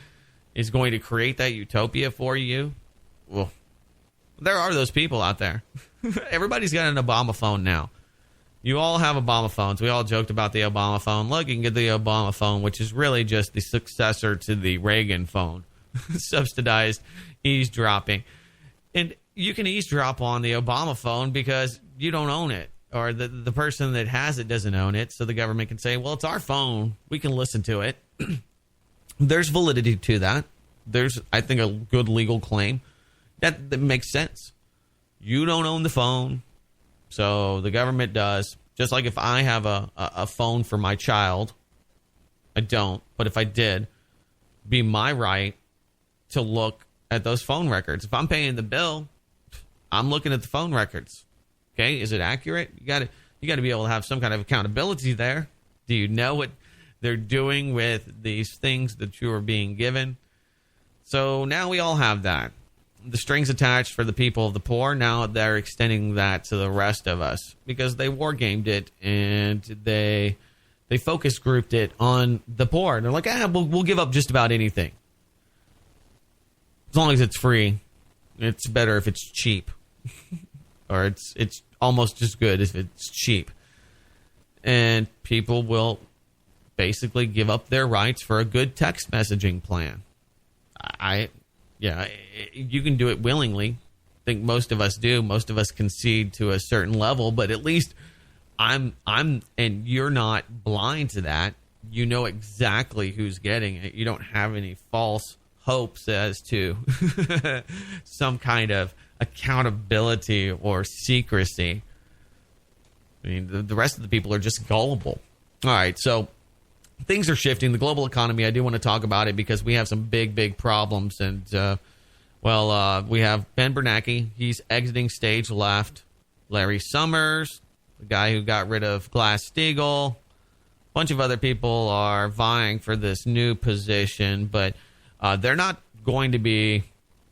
is going to create that utopia for you, well, there are those people out there. Everybody's got an Obama phone now. You all have Obama phones. We all joked about the Obama phone. Look, you can get the Obama phone, which is really just the successor to the Reagan phone. Subsidized eavesdropping. And you can eavesdrop on the Obama phone because you don't own it, or the person that has it doesn't own it, so the government can say, well, it's our phone. We can listen to it. There's validity to that. There's, I think, a good legal claim. That makes sense. You don't own the phone. So the government does, just like if I have a phone for my child, I don't, but if I did, be my right to look at those phone records. If I'm paying the bill, I'm looking at the phone records. Okay, is it accurate? You got to be able to have some kind of accountability there. Do you know what they're doing with these things that you are being given? So now we all have that. The strings attached for the people of the poor. Now they're extending that to the rest of us because they war gamed it and they focus grouped it on the poor. They're like, we'll give up just about anything as long as it's free. It's better if it's cheap, or it's almost as good if it's cheap. And people will basically give up their rights for a good text messaging plan. You can do it willingly. I think most of us do. Most of us concede to a certain level, but at least I'm and you're not blind to that. You know exactly who's getting it. You don't have any false hopes as to some kind of accountability or secrecy. I mean, the rest of the people are just gullible. All right, so things are shifting. The global economy, I do want to talk about it because we have some big problems. And, we have Ben Bernanke. He's exiting stage left. Larry Summers, the guy who got rid of Glass-Steagall. A bunch of other people are vying for this new position, but they're not going to be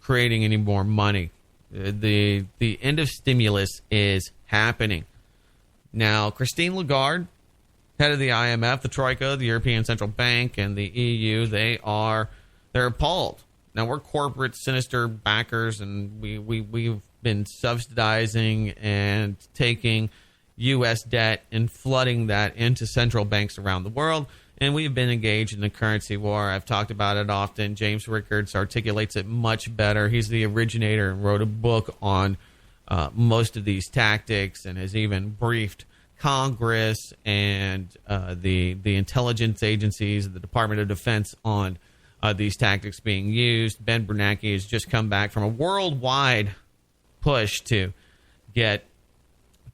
creating any more money. The end of stimulus is happening. Now, Christine Lagarde, head of the IMF, the Troika, the European Central Bank, and the EU, they're appalled. Now, we're corporate sinister backers, and we've been subsidizing and taking U.S. debt and flooding that into central banks around the world, and we've been engaged in a currency war. I've talked about it often. James Rickards articulates it much better. He's the originator and wrote a book on most of these tactics and has even briefed Congress and the intelligence agencies, the Department of Defense on these tactics being used. Ben Bernanke has just come back from a worldwide push to get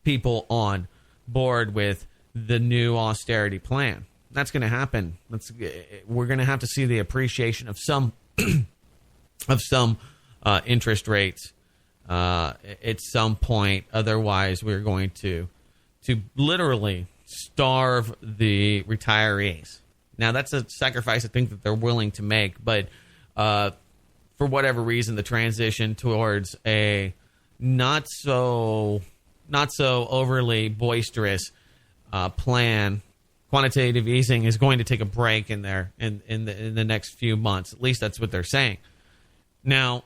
people on board with the new austerity plan. That's going to happen. We're going to have to see the appreciation of some interest rates at some point. Otherwise, we're going to literally starve the retirees. Now, that's a sacrifice I think that they're willing to make, but for whatever reason, the transition towards a not so overly boisterous plan, quantitative easing, is going to take a break in the next few months. At least that's what they're saying. Now,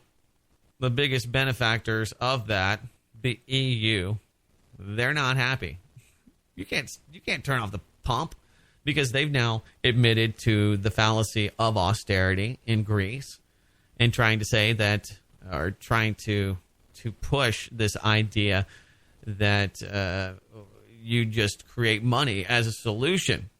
the biggest benefactors of that, the EU, they're not happy. You can't turn off the pump because they've now admitted to the fallacy of austerity in Greece and trying to push this idea that you just create money as a solution.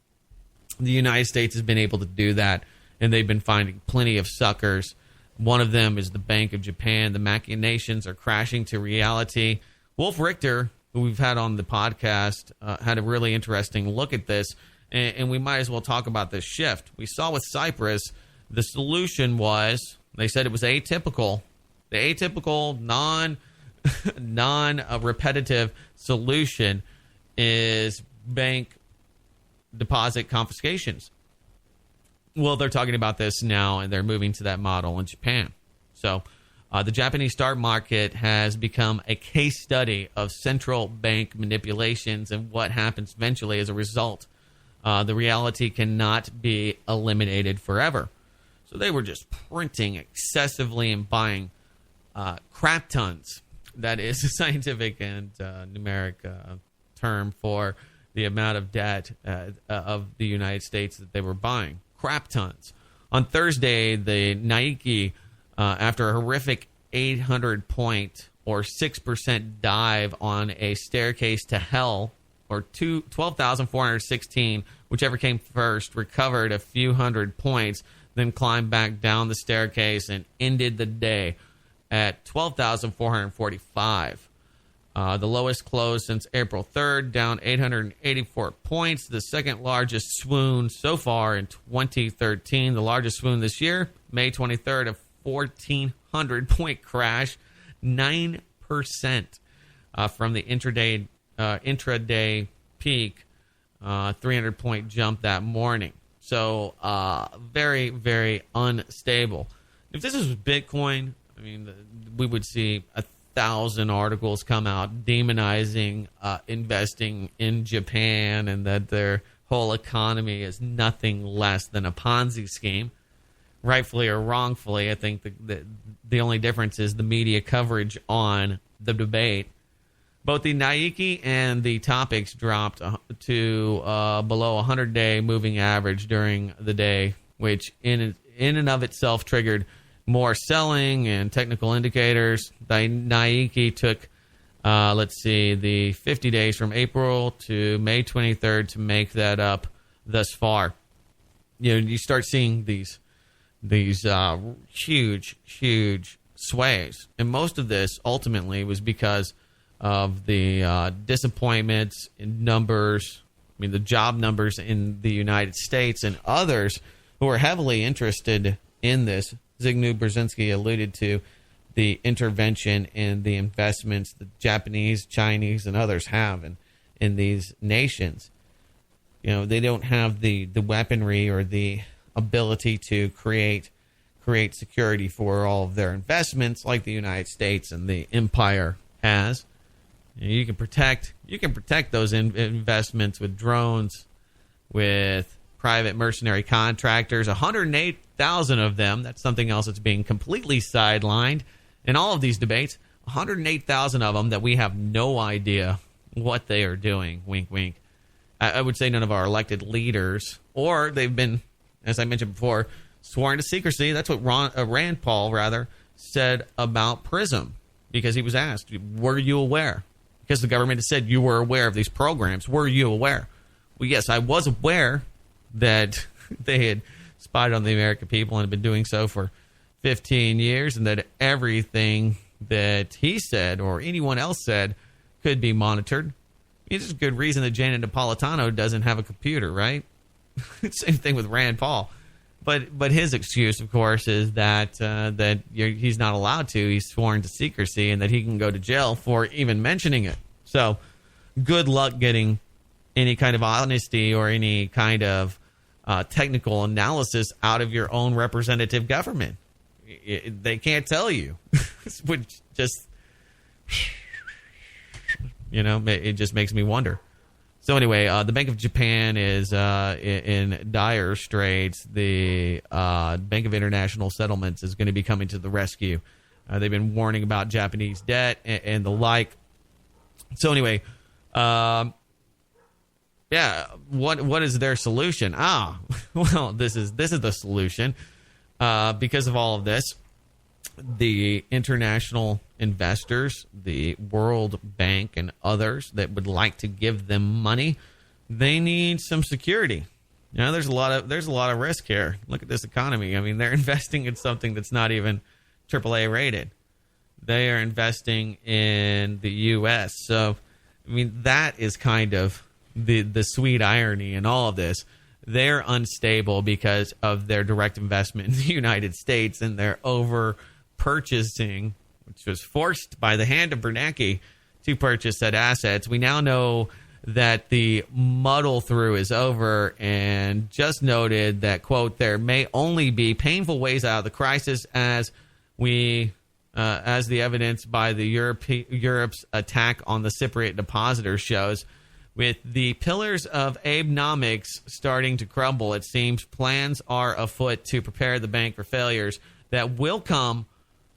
The United States has been able to do that, and they've been finding plenty of suckers. One of them is the Bank of Japan. The machinations are crashing to reality. Wolf Richter, who we've had on the podcast, had a really interesting look at this, and we might as well talk about this shift. We saw with Cyprus, the solution was, they said it was atypical. The atypical, non-repetitive solution is bank deposit confiscations. Well, they're talking about this now, and they're moving to that model in Japan. So the Japanese stock market has become a case study of central bank manipulations and what happens eventually as a result. The reality cannot be eliminated forever. So they were just printing excessively and buying crap tons. That is a scientific and numeric term for the amount of debt of the United States that they were buying. Crap tons. On Thursday, the Nike, after a horrific 800-point or 6% dive on a staircase to hell, or 12,416, whichever came first, recovered a few hundred points, then climbed back down the staircase and ended the day at 12,445. The lowest close since April 3rd, down 884 points. The second largest swoon so far in 2013. The largest swoon this year, May 23rd, a 1,400-point crash, 9% from the intraday peak, 300-point jump that morning. So very, very unstable. If this was Bitcoin, I mean, we would see 1,000 articles come out demonizing investing in Japan and that their whole economy is nothing less than a Ponzi scheme. Rightfully or wrongfully, I think the only difference is the media coverage on the debate. Both the Nike and the topics dropped to below 100-day moving average during the day, which in and of itself triggered more selling and technical indicators. The Nike took, the 50 days from April to May 23rd to make that up thus far. You start seeing these huge sways. And most of this ultimately was because of the disappointments in numbers, the job numbers in the United States, and others who are heavily interested in this. Zygmunt Brzezinski alluded to the intervention and the investments the Japanese, Chinese, and others have in these nations. They don't have the weaponry or the ability to create security for all of their investments like the United States and the empire has. You can protect those investments with drones, with private mercenary contractors, 108,000 of them. That's something else that's being completely sidelined in all of these debates. 108,000 of them that we have no idea what they are doing. Wink, wink. I would say none of our elected leaders, or they've been, as I mentioned before, sworn to secrecy. That's what Rand Paul said about PRISM, because he was asked, were you aware? Because the government has said you were aware of these programs. Were you aware? Well, yes, I was aware that they had spied on the American people and had been doing so for 15 years, and that everything that he said or anyone else said could be monitored. It's a good reason that Janet Napolitano doesn't have a computer, right? Same thing with Rand Paul. But his excuse, of course, is that he's not allowed to. He's sworn to secrecy, and that he can go to jail for even mentioning it. So good luck getting any kind of honesty or any kind of technical analysis out of your own representative government. They can't tell you. Which just, it just makes me wonder. So anyway, the Bank of Japan is in dire straits. The Bank of International Settlements is going to be coming to the rescue. They've been warning about Japanese debt and the like. So anyway, what is their solution? Well, this is the solution. Because of all of this, the international investors, the World Bank, and others that would like to give them money, they need some security. There's a lot of risk here. Look at this economy. I mean, they're investing in something that's not even AAA rated. They are investing in the U.S. So, I mean, that is kind of the sweet irony in all of this. They're unstable because of their direct investment in the United States and their over-purchasing, which was forced by the hand of Bernanke to purchase said assets. We now know that the muddle through is over, and just noted that, quote, there may only be painful ways out of the crisis as the evidence by the Europe's attack on the Cypriot depositors shows. With the pillars of Abenomics starting to crumble, it seems plans are afoot to prepare the bank for failures that will come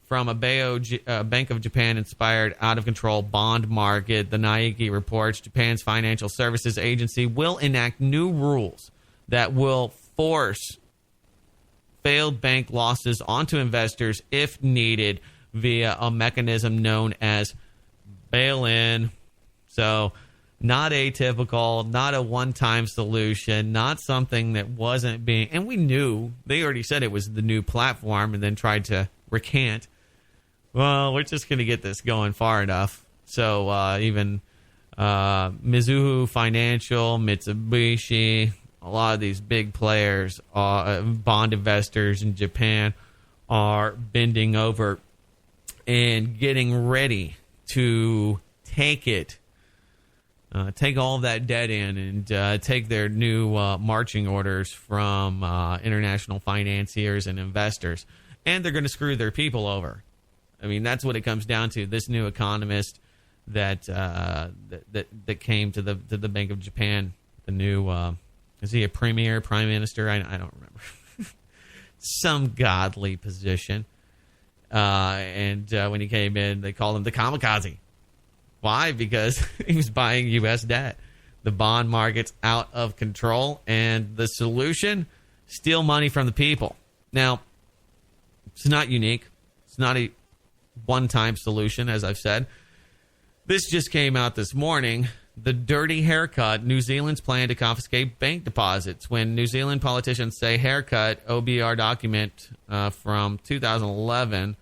from a Bank of Japan-inspired out-of-control bond market. The Nike reports Japan's financial services agency will enact new rules that will force failed bank losses onto investors if needed via a mechanism known as bail-in. So, not atypical, not a one-time solution, not something that wasn't being... And we knew. They already said it was the new platform and then tried to recant. Well, we're just going to get this going far enough So even Mizuho Financial, Mitsubishi, a lot of these big players, bond investors in Japan, are bending over and getting ready to take all that debt in and take their new marching orders from international financiers and investors. And they're going to screw their people over. I mean, that's what it comes down to. This new economist that came to the Bank of Japan, the new is he a prime minister? I don't remember. Some godly position. And when he came in, they called him the kamikaze. Why? Because he was buying U.S. debt. The bond market's out of control, and the solution: steal money from the people. Now, it's not unique. It's not a one-time solution, as I've said. This just came out this morning. The dirty haircut, New Zealand's plan to confiscate bank deposits. When New Zealand politicians say haircut, OBR document from 2011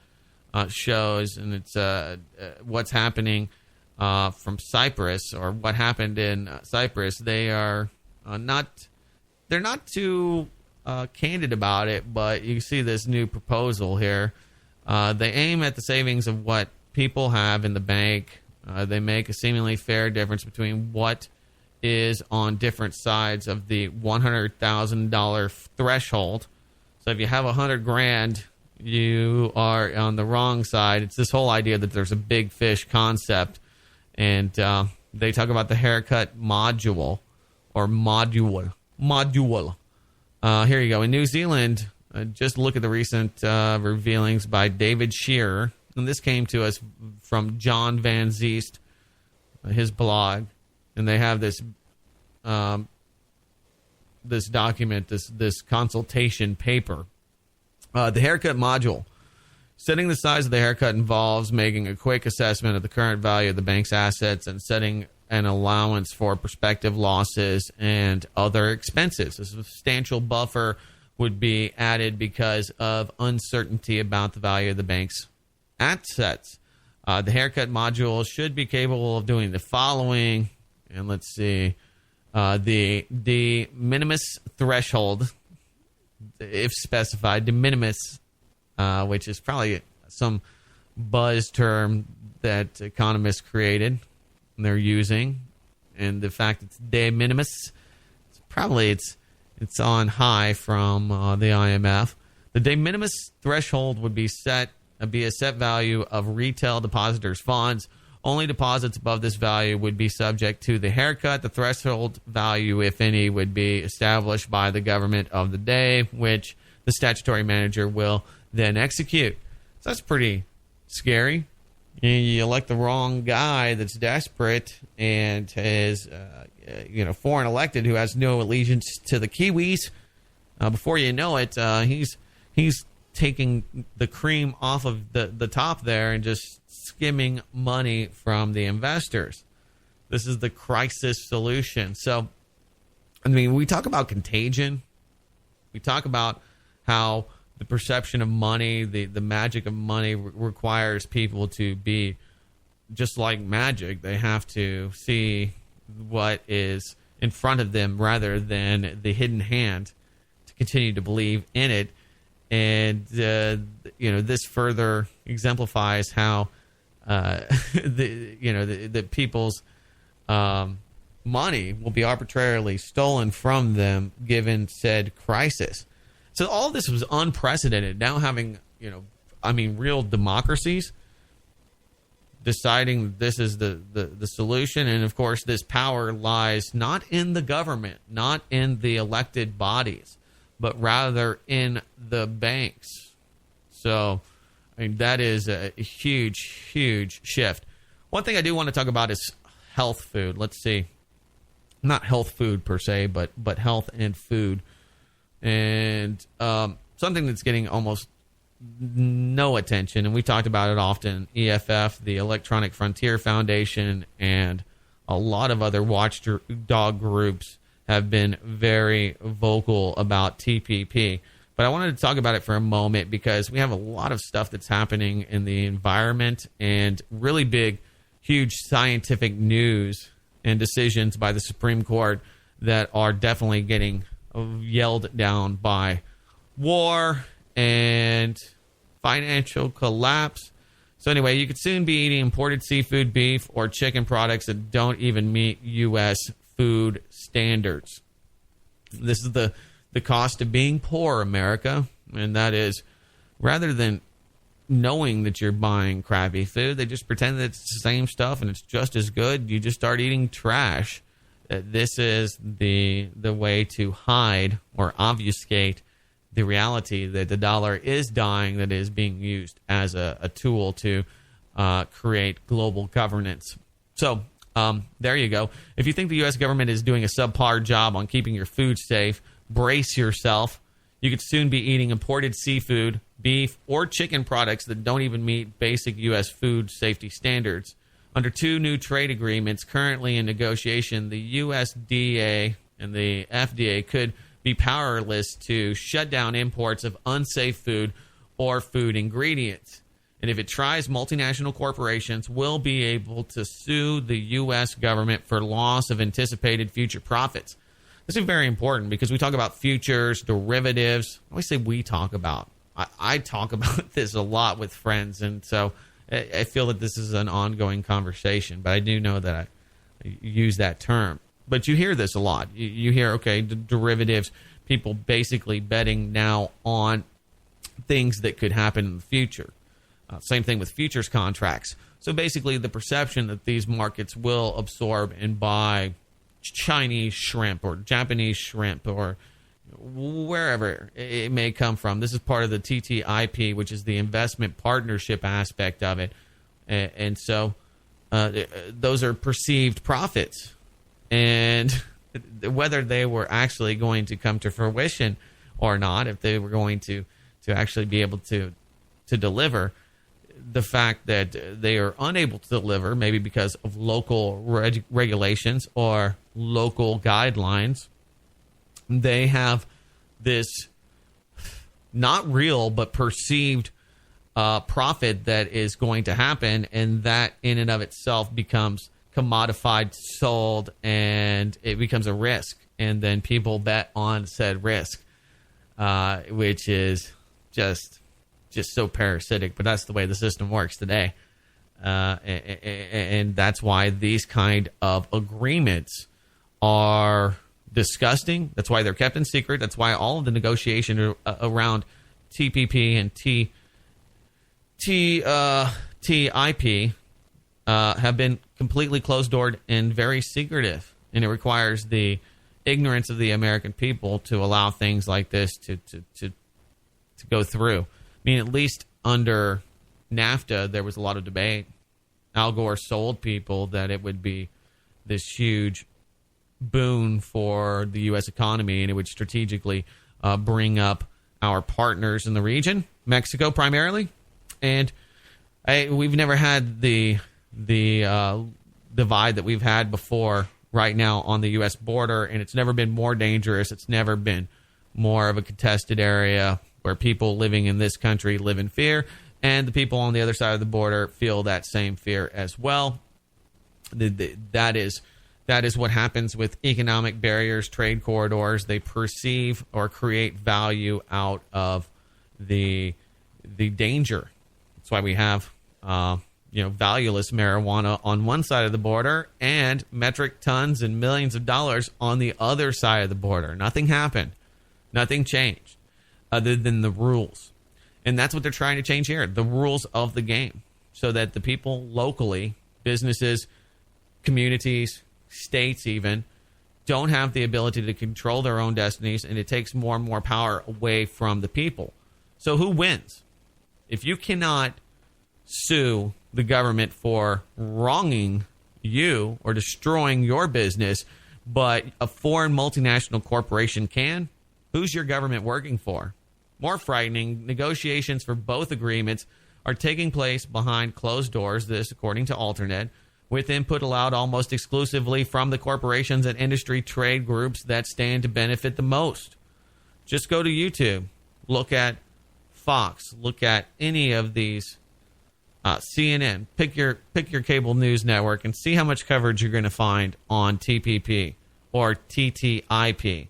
shows, and it's what's happening from Cyprus, or what happened in Cyprus. They are not too candid about it, but you see this new proposal here. They aim at the savings of what people have in the bank. They make a seemingly fair difference between what is on different sides of the $100,000 threshold. So if you have $100,000, you are on the wrong side. It's this whole idea that there's a big fish concept. And they talk about the haircut module, or module. Here you go. In New Zealand, just look at the recent revealings by David Shearer. And this came to us from John Van Zeest, his blog. And they have this this document, this consultation paper. The haircut module. Setting the size of the haircut involves making a quick assessment of the current value of the bank's assets and setting an allowance for prospective losses and other expenses. A substantial buffer would be added because of uncertainty about the value of the bank's assets. The haircut module should be capable of doing the following. And let's see. The de minimis threshold, if specified, de minimis, which is probably some buzz term that economists created and they're using. And the fact it's de minimis, it's on high from the IMF. The de minimis threshold would be a set value of retail depositors' funds. Only deposits above this value would be subject to the haircut. The threshold value, if any, would be established by the government of the day, which the statutory manager will then execute. So that's pretty scary. You elect the wrong guy that's desperate and is, foreign elected, who has no allegiance to the Kiwis. Before you know it, he's taking the cream off of the top there and just skimming money from the investors. This is the crisis solution. So, I mean, we talk about contagion. We talk about how the perception of money, the magic of money requires people to be just like magic. They have to see what is in front of them rather than the hidden hand to continue to believe in it. And, this further exemplifies how the people's money will be arbitrarily stolen from them given said crisis. So all this was unprecedented. Now having, real democracies deciding this is the solution. And, of course, this power lies not in the government, not in the elected bodies, but rather in the banks. So, that is a huge, huge shift. One thing I do want to talk about is health food. Let's see. Not health food per se, but health and food. And something that's getting almost no attention, and we talked about it often, EFF, the Electronic Frontier Foundation, and a lot of other watchdog groups have been very vocal about TPP. But I wanted to talk about it for a moment because we have a lot of stuff that's happening in the environment and really big, huge scientific news and decisions by the Supreme Court that are definitely getting yelled down by war and financial collapse. So anyway, you could soon be eating imported seafood, beef, or chicken products that don't even meet U.S. food standards. This is the cost of being poor, America. And that is, rather than knowing that you're buying crappy food, they just pretend that it's the same stuff and it's just as good. You just start eating trash. This is the way to hide or obfuscate the reality that the dollar is dying, that is being used as a tool to create global governance. So there you go. If you think the U.S. government is doing a subpar job on keeping your food safe, brace yourself. You could soon be eating imported seafood, beef, or chicken products that don't even meet basic U.S. food safety standards. Under 2 new trade agreements currently in negotiation, the USDA and the FDA could be powerless to shut down imports of unsafe food or food ingredients. And if it tries, multinational corporations will be able to sue the U.S. government for loss of anticipated future profits. This is very important because we talk about futures, derivatives. I always say we talk about. I talk about this a lot with friends, and so I feel that this is an ongoing conversation. But I do know that I use that term. But you hear this a lot. You hear, okay, derivatives, people basically betting now on things that could happen in the future. Same thing with futures contracts. So basically the perception that these markets will absorb and buy Chinese shrimp or Japanese shrimp or wherever it may come from. This is part of the TTIP, which is the investment partnership aspect of it. And so those are perceived profits. And whether they were actually going to come to fruition or not, if they were going to actually be able to deliver, the fact that they are unable to deliver, maybe because of local regulations or local guidelines, they have this not real but perceived profit that is going to happen, and that in and of itself becomes commodified, sold, and it becomes a risk, and then people bet on said risk, which is just so parasitic, but that's the way the system works today. And that's why these kind of agreements are disgusting. That's why they're kept in secret. That's why all of the negotiation around TPP and TIP have been completely closed-doored and very secretive. And it requires the ignorance of the American people to allow things like this to go through. I mean, at least under NAFTA, there was a lot of debate. Al Gore sold people that it would be this huge boon for the U.S. economy, and it would strategically bring up our partners in the region, Mexico primarily. And we've never had the divide that we've had before right now on the U.S. border, and it's never been more dangerous. It's never been more of a contested area where people living in this country live in fear, and the people on the other side of the border feel that same fear as well. That is what happens with economic barriers, trade corridors. They perceive or create value out of the danger. That's why we have valueless marijuana on one side of the border and metric tons and millions of dollars on the other side of the border. Nothing happened. Nothing changed other than the rules. And that's what they're trying to change here, the rules of the game, so that the people locally, businesses, communities, states even, don't have the ability to control their own destinies, and it takes more and more power away from the people. So who wins? If you cannot sue the government for wronging you or destroying your business, but a foreign multinational corporation can, who's your government working for? More frightening, negotiations for both agreements are taking place behind closed doors, this according to Alternet, with input allowed almost exclusively from the corporations and industry trade groups that stand to benefit the most. Just go to YouTube, look at Fox, look at any of these CNN, pick your cable news network and see how much coverage you're going to find on TPP or TTIP.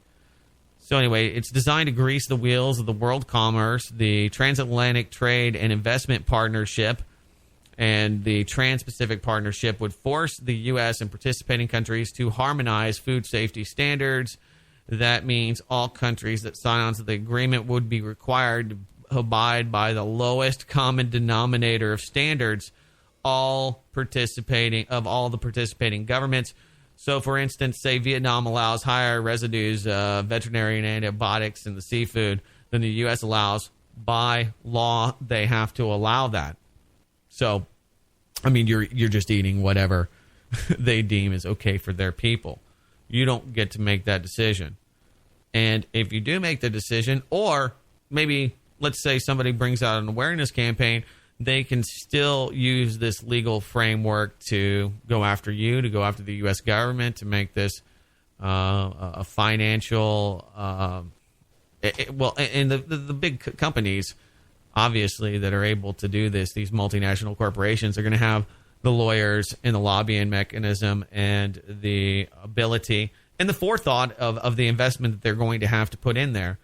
So anyway, it's designed to grease the wheels of the world commerce, the Transatlantic Trade and Investment Partnership, and the Trans-Pacific Partnership would force the U.S. and participating countries to harmonize food safety standards. That means all countries that sign on to the agreement would be required to abide by the lowest common denominator of standards all the participating governments. So, for instance, say Vietnam allows higher residues of veterinary antibiotics in the seafood than the U.S. allows. By law, they have to allow that. So, I mean, you're just eating whatever they deem is okay for their people. You don't get to make that decision. And if you do make the decision, or maybe let's say somebody brings out an awareness campaign, they can still use this legal framework to go after you, to go after the U.S. government, to make this a financial and the big companies, obviously, that are able to do this, these multinational corporations, are going to have the lawyers and the lobbying mechanism and the ability and the forethought of the investment that they're going to have to put in there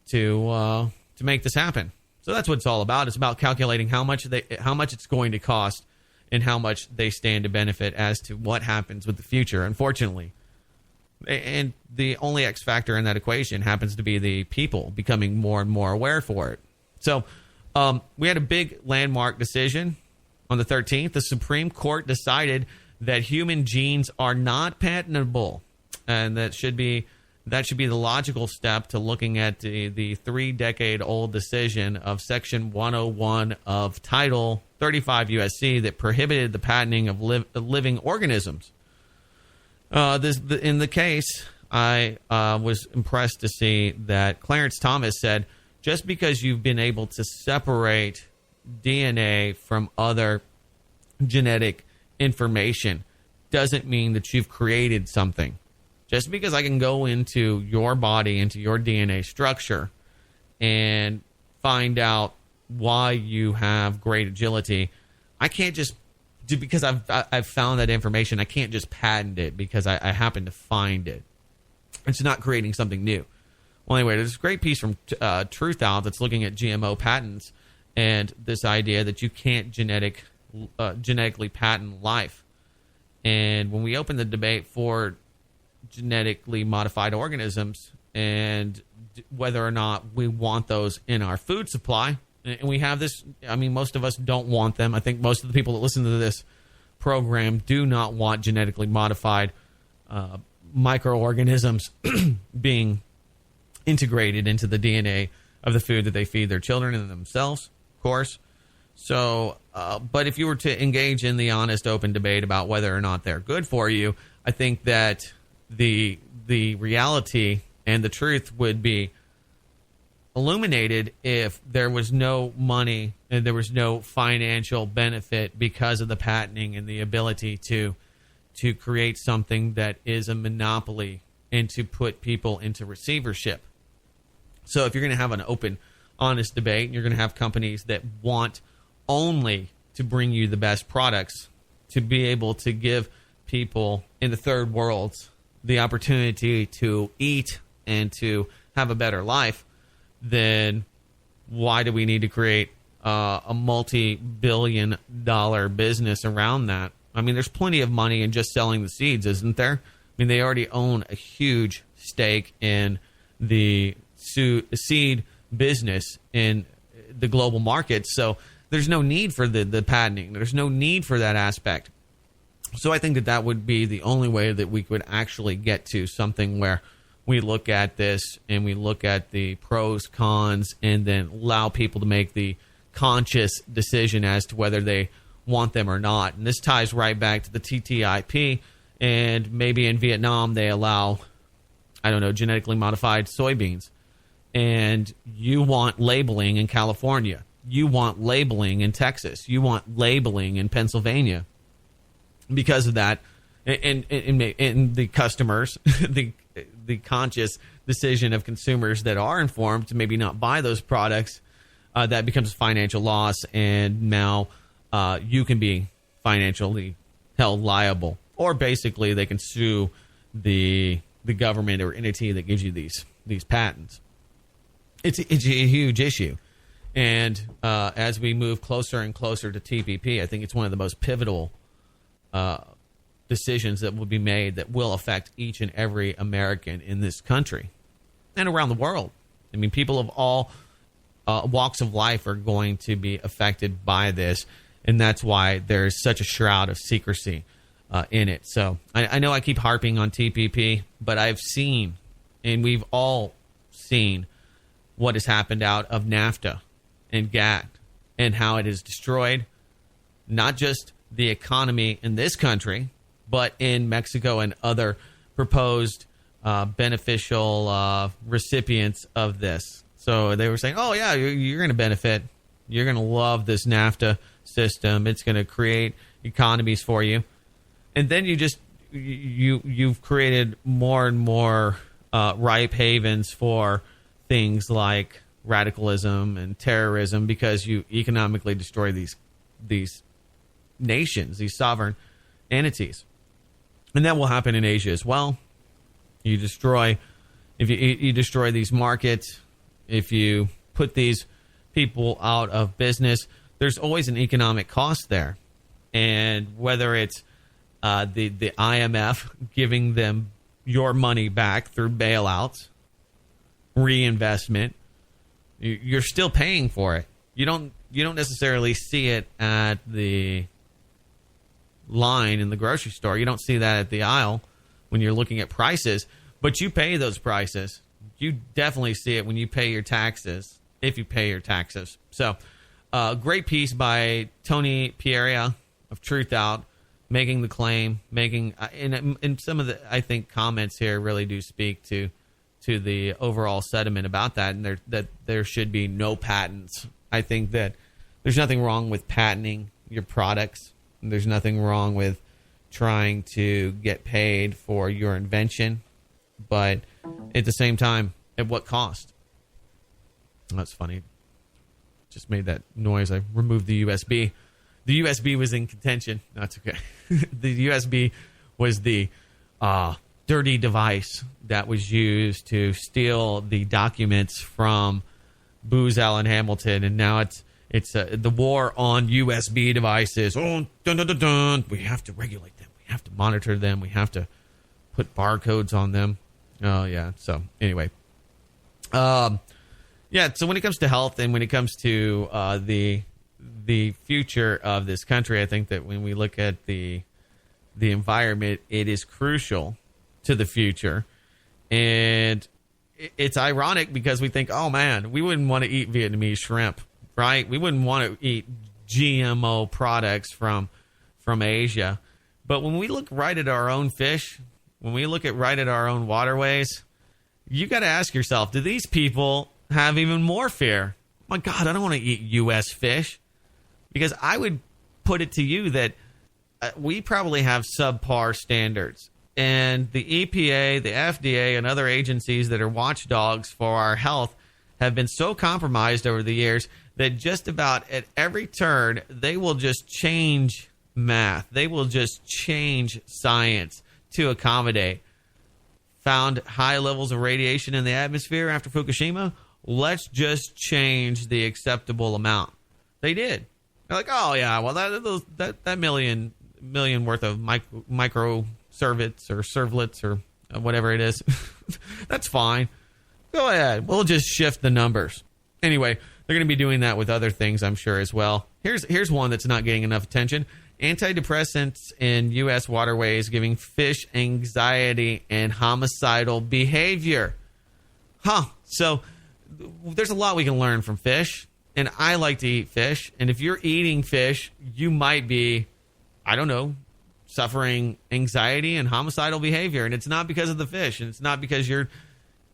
to make this happen. So that's what it's all about. It's about calculating how much it's going to cost and how much they stand to benefit as to what happens with the future, unfortunately. And the only X factor in that equation happens to be the people becoming more and more aware for it. So we had a big landmark decision on the 13th. The Supreme Court decided that human genes are not patentable, and that should be the logical step to looking at the 3-decade-old decision of Section 101 of Title 35 USC that prohibited the patenting of living organisms. In the case, I was impressed to see that Clarence Thomas said, just because you've been able to separate DNA from other genetic information doesn't mean that you've created something. Just because I can go into your body, into your DNA structure, and find out why you have great agility, I can't just because I've found that information. I can't just patent it because I happen to find it. It's not creating something new. Well, anyway, there's a great piece from Truth Out that's looking at GMO patents and this idea that you can't genetically patent life. And when we open the debate for genetically modified organisms and whether or not we want those in our food supply, and we have this, I mean, most of us don't want them. I think most of the people that listen to this program do not want genetically modified microorganisms being integrated into the DNA of the food that they feed their children and themselves, of course. So, but if you were to engage in the honest, open debate about whether or not they're good for you, I think that the reality and the truth would be illuminated if there was no money and there was no financial benefit because of the patenting and the ability to create something that is a monopoly and to put people into receivership. So if you're going to have an open, honest debate, and you're going to have companies that want only to bring you the best products to be able to give people in the third worlds the opportunity to eat and to have a better life, then why do we need to create a multi-billion-dollar business around that? I mean, there's plenty of money in just selling the seeds, isn't there? I mean, they already own a huge stake in the seed business in the global market, so there's no need for the patenting. There's no need for that aspect. So I think that would be the only way that we could actually get to something where we look at this and we look at the pros, cons, and then allow people to make the conscious decision as to whether they want them or not. And this ties right back to the TTIP, and maybe in Vietnam they allow, I don't know, genetically modified soybeans. And you want labeling in California. You want labeling in Texas. You want labeling in Pennsylvania. Because of that, and the customers, the conscious decision of consumers that are informed to maybe not buy those products, that becomes a financial loss. And now you can be financially held liable, or basically they can sue the government or entity that gives you these patents. It's a huge issue. And as we move closer and closer to TPP, I think it's one of the most pivotal decisions that will be made that will affect each and every American in this country and around the world. I mean, people of all walks of life are going to be affected by this, and that's why there's such a shroud of secrecy in it. So I know I keep harping on TPP, but I've seen, and we've all seen, what has happened out of NAFTA and GATT and how it has destroyed not just the economy in this country, but in Mexico and other proposed beneficial recipients of this. So they were saying, oh, yeah, you're going to benefit. You're going to love this NAFTA system. It's going to create economies for you. And then you've created more and more ripe havens for things like radicalism and terrorism because you economically destroy these nations, these sovereign entities. And that will happen in Asia as well. You destroy these markets, if you put these people out of business, there's always an economic cost there. And whether it's the IMF giving them your money back through bailouts, reinvestment, you're still paying for it. You don't necessarily see it at the line in the grocery store. You don't see that at the aisle when you're looking at prices, but you pay those prices. You definitely see it when you pay your taxes, if you pay your taxes. So, great piece by Tony Pieria of Truth Out, making the claim, and some of the, I think, comments here really do speak to the overall sentiment about that, and that there should be no patents. I think that there's nothing wrong with patenting your products. There's nothing wrong with trying to get paid for your invention, but at the same time, at what cost? That's funny. Just made that noise. I removed the USB. The USB was in contention. That's okay. The USB was the dirty device that was used to steal the documents from Booz Allen Hamilton, and now it's the war on USB devices. Oh, dun, dun, dun, dun. We have to regulate them. We have to monitor them. We have to put barcodes on them. Oh, yeah. So, anyway. Yeah, so when it comes to health and when it comes to the future of this country, I think that when we look at the environment, it is crucial to the future. And it's ironic because we think, oh, man, we wouldn't want to eat Vietnamese shrimp, right? We wouldn't want to eat GMO products from Asia. But when we look right at our own fish, when we look right at our own waterways, you got to ask yourself, do these people have even more fear? My God, I don't want to eat U.S. fish. Because I would put it to you that we probably have subpar standards. And the EPA, the FDA, and other agencies that are watchdogs for our health have been so compromised over the years that just about at every turn, they will just change math. They will just change science to accommodate. Found high levels of radiation in the atmosphere after Fukushima? Let's just change the acceptable amount. They did. They're like, oh, yeah, well, that million worth of micro servlets or servlets or whatever it is, that's fine. Go ahead. We'll just shift the numbers. Anyway, they're going to be doing that with other things, I'm sure, as well. Here's one that's not getting enough attention. Antidepressants in U.S. waterways giving fish anxiety and homicidal behavior. So there's a lot we can learn from fish. And I like to eat fish. And if you're eating fish, you might be, I don't know, suffering anxiety and homicidal behavior. And it's not because of the fish. And it's not because you're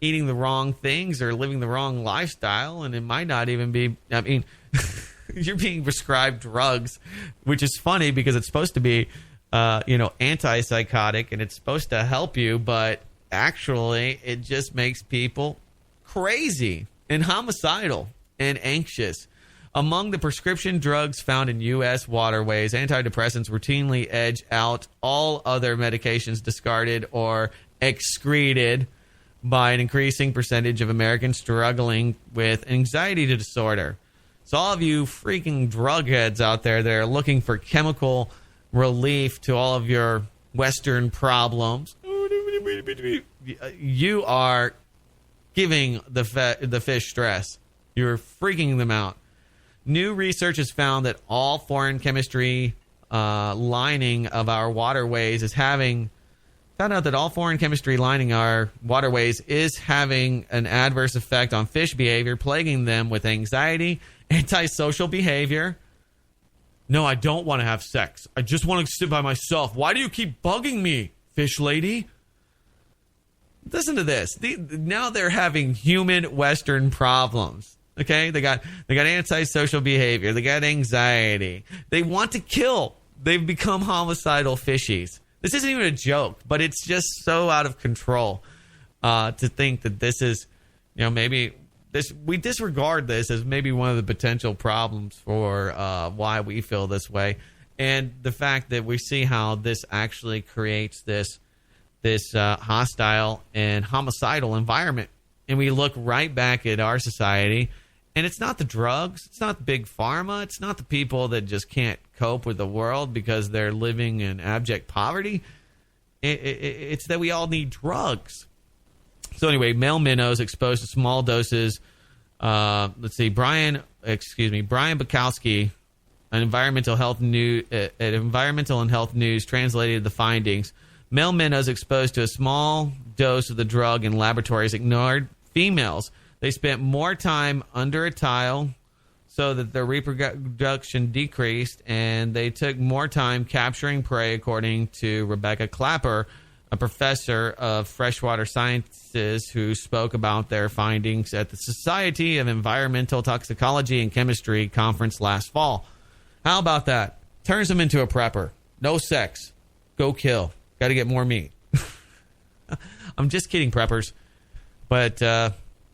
eating the wrong things or living the wrong lifestyle. And it might not even be, I mean, you're being prescribed drugs, which is funny because it's supposed to be, antipsychotic and it's supposed to help you. But actually, it just makes people crazy and homicidal and anxious. Among the prescription drugs found in U.S. waterways, antidepressants routinely edge out all other medications discarded or excreted by an increasing percentage of Americans struggling with anxiety disorder. So all of you freaking drug heads out there that are looking for chemical relief to all of your Western problems, you are giving the fish stress. You're freaking them out. New research has found that all foreign chemistry lining of our waterways is having our waterways is having an adverse effect on fish behavior, plaguing them with anxiety, antisocial behavior. No, I don't want to have sex. I just want to sit by myself. Why do you keep bugging me, fish lady? Listen to this. Now they're having human Western problems. Okay, they got antisocial behavior. They got anxiety. They want to kill. They've become homicidal fishies. This isn't even a joke, but it's just so out of control to think that this is, maybe we disregard this as maybe one of the potential problems for why we feel this way, and the fact that we see how this actually creates this hostile and homicidal environment, and we look right back at our society. And it's not the drugs. It's not big pharma. It's not the people that just can't cope with the world because they're living in abject poverty. It's that we all need drugs. So anyway, male minnows exposed to small doses. Let's see, Brian Bukowski, an environmental and health news, translated the findings. Male minnows exposed to a small dose of the drug in laboratories ignored females. They spent more time under a tile so that their reproduction decreased, and they took more time capturing prey, according to Rebecca Clapper, a professor of freshwater sciences who spoke about their findings at the Society of Environmental Toxicology and Chemistry conference last fall. How about that? Turns them into a prepper. No sex. Go kill. Got to get more meat. I'm just kidding, preppers. But,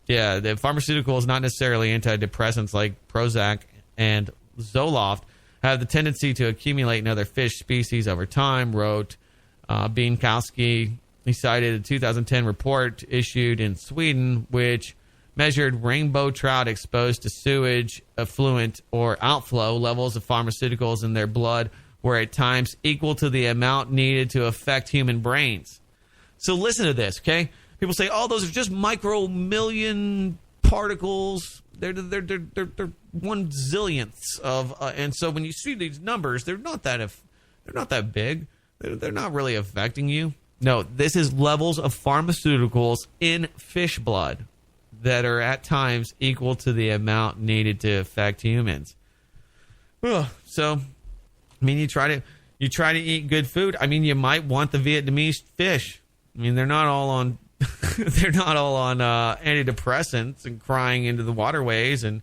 yeah, the pharmaceuticals, not necessarily antidepressants like Prozac and Zoloft, have the tendency to accumulate in other fish species over time, wrote Bienkowski. He cited a 2010 report issued in Sweden, which measured rainbow trout exposed to sewage, effluent, or outflow. Levels of pharmaceuticals in their blood were at times equal to the amount needed to affect human brains. So listen to this, okay? People say, "Oh, those are just micro-million particles. They're 1/zillionths of." And so when you see these numbers, they're not that big. They're not really affecting you. No, this is levels of pharmaceuticals in fish blood that are at times equal to the amount needed to affect humans. So, I mean, you try to eat good food. I mean, you might want the Vietnamese fish. I mean, they're not all on antidepressants and crying into the waterways and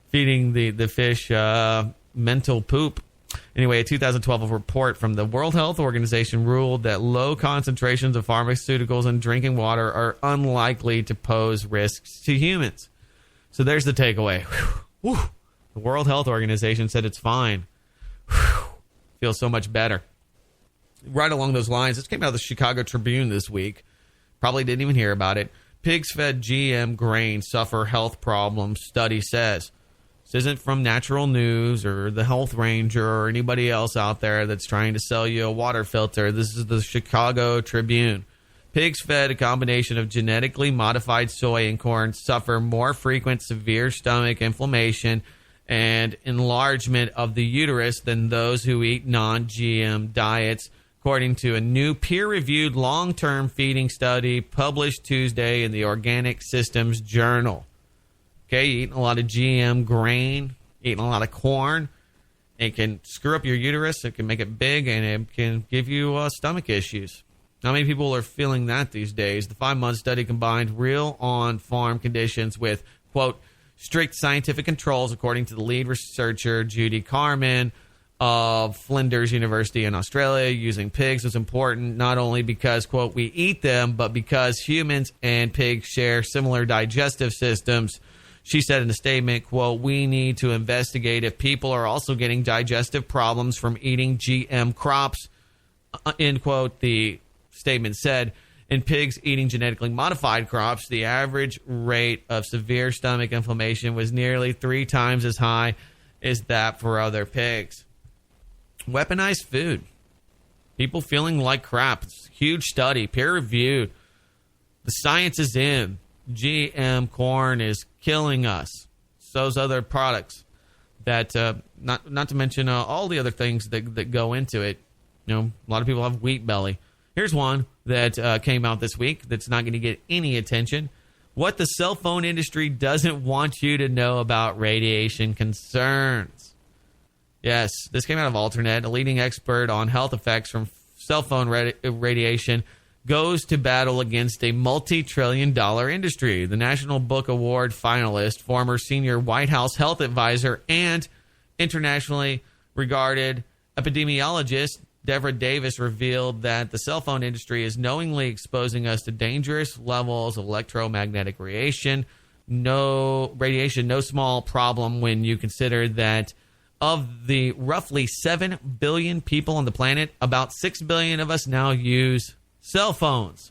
feeding the fish mental poop. Anyway, a 2012 report from the World Health Organization ruled that low concentrations of pharmaceuticals in drinking water are unlikely to pose risks to humans. So there's the takeaway. Whew. The World Health Organization said it's fine. Feels so much better. Right along those lines, this came out of the Chicago Tribune this week. Probably didn't even hear about it. Pigs fed GM grain suffer health problems, study says. This isn't from Natural News or the Health Ranger or anybody else out there that's trying to sell you a water filter. This is the Chicago Tribune. Pigs fed a combination of genetically modified soy and corn suffer more frequent severe stomach inflammation and enlargement of the uterus than those who eat non-GM diets, according to a new peer-reviewed long-term feeding study published Tuesday in the Organic Systems Journal. Okay, you're eating a lot of GM grain, eating a lot of corn. It can screw up your uterus, it can make it big, and it can give you stomach issues. How many people are feeling that these days? The 5-month study combined real on-farm conditions with, quote, strict scientific controls, according to the lead researcher, Judy Carman, of Flinders University in Australia. Using pigs was important not only because, quote, we eat them, but because humans and pigs share similar digestive systems. She said in a statement, quote, "We need to investigate if people are also getting digestive problems from eating GM crops," end quote. The statement said, in pigs eating genetically modified crops, the average rate of severe stomach inflammation was nearly 3 times as high as that for other pigs. Weaponized food. People feeling like crap. It's a huge study, peer-reviewed. The science is in. GM corn is killing us. So's other products. That not to mention all the other things that go into it. You know, a lot of people have wheat belly. Here's one that came out this week that's not going to get any attention. What the cell phone industry doesn't want you to know about radiation concerns. Yes, this came out of Alternet. A leading expert on health effects from cell phone radiation goes to battle against a multi-trillion-dollar industry. The National Book Award finalist, former senior White House health advisor, and internationally regarded epidemiologist Deborah Davis revealed that the cell phone industry is knowingly exposing us to dangerous levels of electromagnetic radiation. No small problem when you consider that of the roughly 7 billion people on the planet, about 6 billion of us now use cell phones.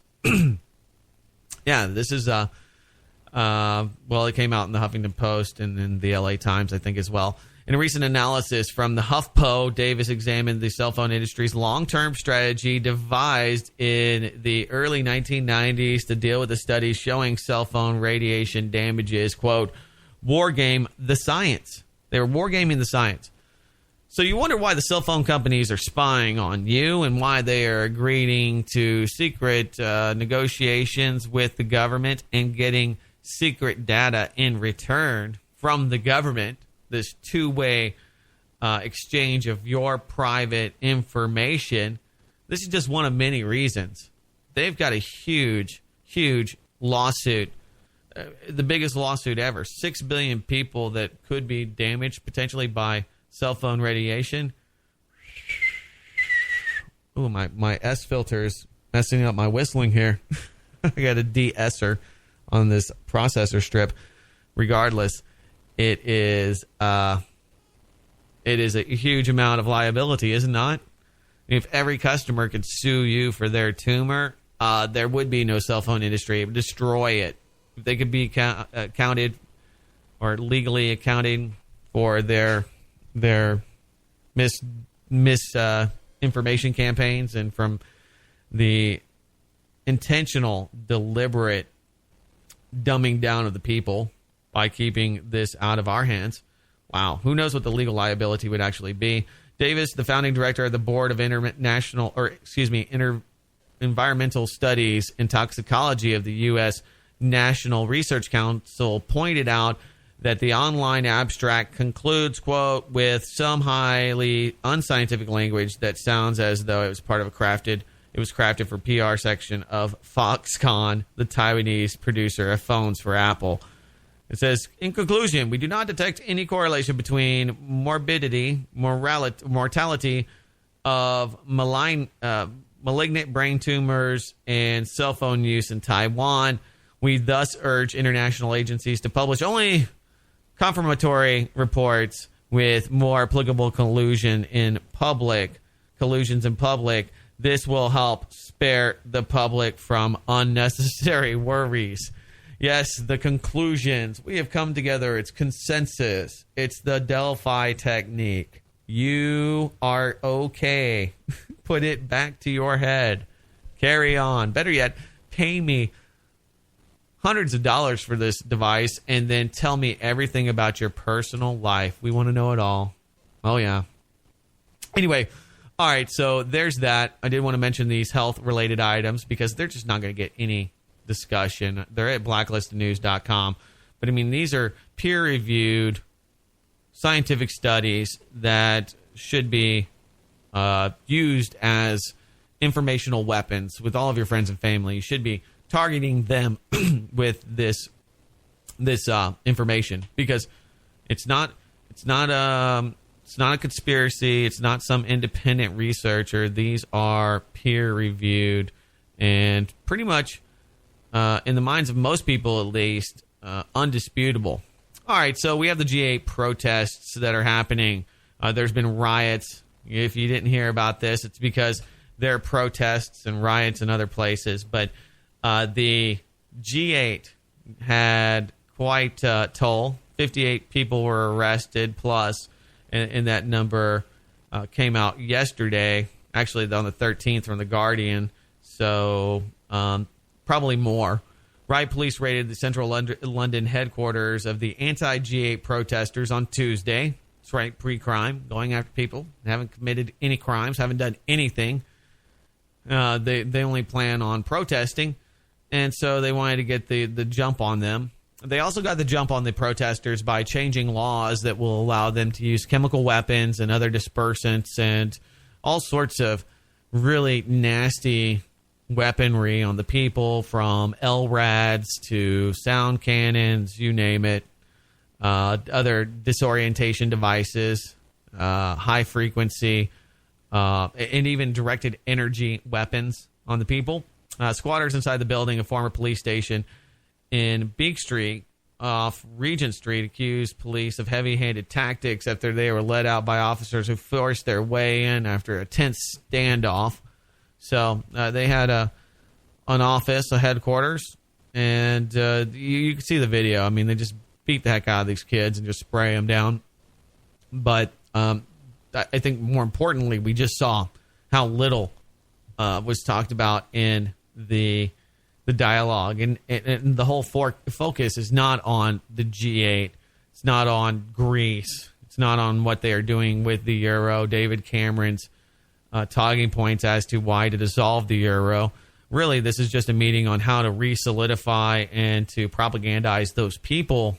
Yeah, this is, it came out in the Huffington Post and in the LA Times, I think, as well. In a recent analysis from the HuffPo, Davis examined the cell phone industry's long-term strategy devised in the early 1990s to deal with the studies showing cell phone radiation damages, quote, wargame the science. They were wargaming the science. So you wonder why the cell phone companies are spying on you and why they are agreeing to secret negotiations with the government and getting secret data in return from the government. This two-way exchange of your private information. This is just one of many reasons. They've got a huge, huge lawsuit. The biggest lawsuit ever. 6 billion people that could be damaged potentially by cell phone radiation. Ooh, my S filter is messing up my whistling here. I got a de-esser on this processor strip. Regardless, it is a huge amount of liability, is it not? If every customer could sue you for their tumor, there would be no cell phone industry. It would destroy it. If they could be counted or legally accounting for their misinformation campaigns and from the intentional, deliberate dumbing down of the people by keeping this out of our hands. Wow. Who knows what the legal liability would actually be? Davis, the founding director of the Board of Environmental Studies and Toxicology of the U.S. National Research Council, pointed out that the online abstract concludes, quote, with some highly unscientific language that sounds as though it was crafted for PR section of Foxconn, the Taiwanese producer of phones for Apple. It says, in conclusion, we do not detect any correlation between mortality of malignant brain tumors and cell phone use in Taiwan. We thus urge international agencies to publish only confirmatory reports with more applicable collusions in public. This will help spare the public from unnecessary worries. Yes, the conclusions. We have come together. It's consensus. It's the Delphi technique. You are okay. Put it back to your head. Carry on. Better yet, pay me hundreds of dollars for this device and then tell me everything about your personal life. We want to know it all. Oh, yeah. Anyway, all right, so there's that. I did want to mention these health-related items because they're just not going to get any discussion. They're at blacklistednews.com. But, I mean, these are peer-reviewed scientific studies that should be used as informational weapons with all of your friends and family. You should be targeting them with this information because it's not a conspiracy. It's not some independent researcher. These are peer reviewed and pretty much in the minds of most people at least undisputable. All right, so we have the G8 protests that are happening. There's been riots. If you didn't hear about this, it's because there are protests and riots in other places. But the G8 had quite a toll. 58 people were arrested plus, and that number came out yesterday, actually on the 13th from The Guardian, so probably more. Riot police raided the central London headquarters of the anti-G8 protesters on Tuesday. That's right, pre-crime, going after people. They haven't committed any crimes, haven't done anything. They only plan on protesting, and so they wanted to get the jump on them. They also got the jump on the protesters by changing laws that will allow them to use chemical weapons and other dispersants and all sorts of really nasty weaponry on the people, from LRADs to sound cannons, you name it, other disorientation devices, high frequency, and even directed energy weapons on the people. Squatters inside the building, a former police station in Beak Street off Regent Street, accused police of heavy-handed tactics after they were led out by officers who forced their way in after a tense standoff. So they had an office, a headquarters, and you can see the video. I mean, they just beat the heck out of these kids and just spray them down. But I think more importantly, we just saw how little was talked about in the dialogue, and the whole focus is not on the G8. It's not on Greece. It's not on what they are doing with the euro. David Cameron's talking points as to why to dissolve the euro. Really, this is just a meeting on how to re-solidify and to propagandize those people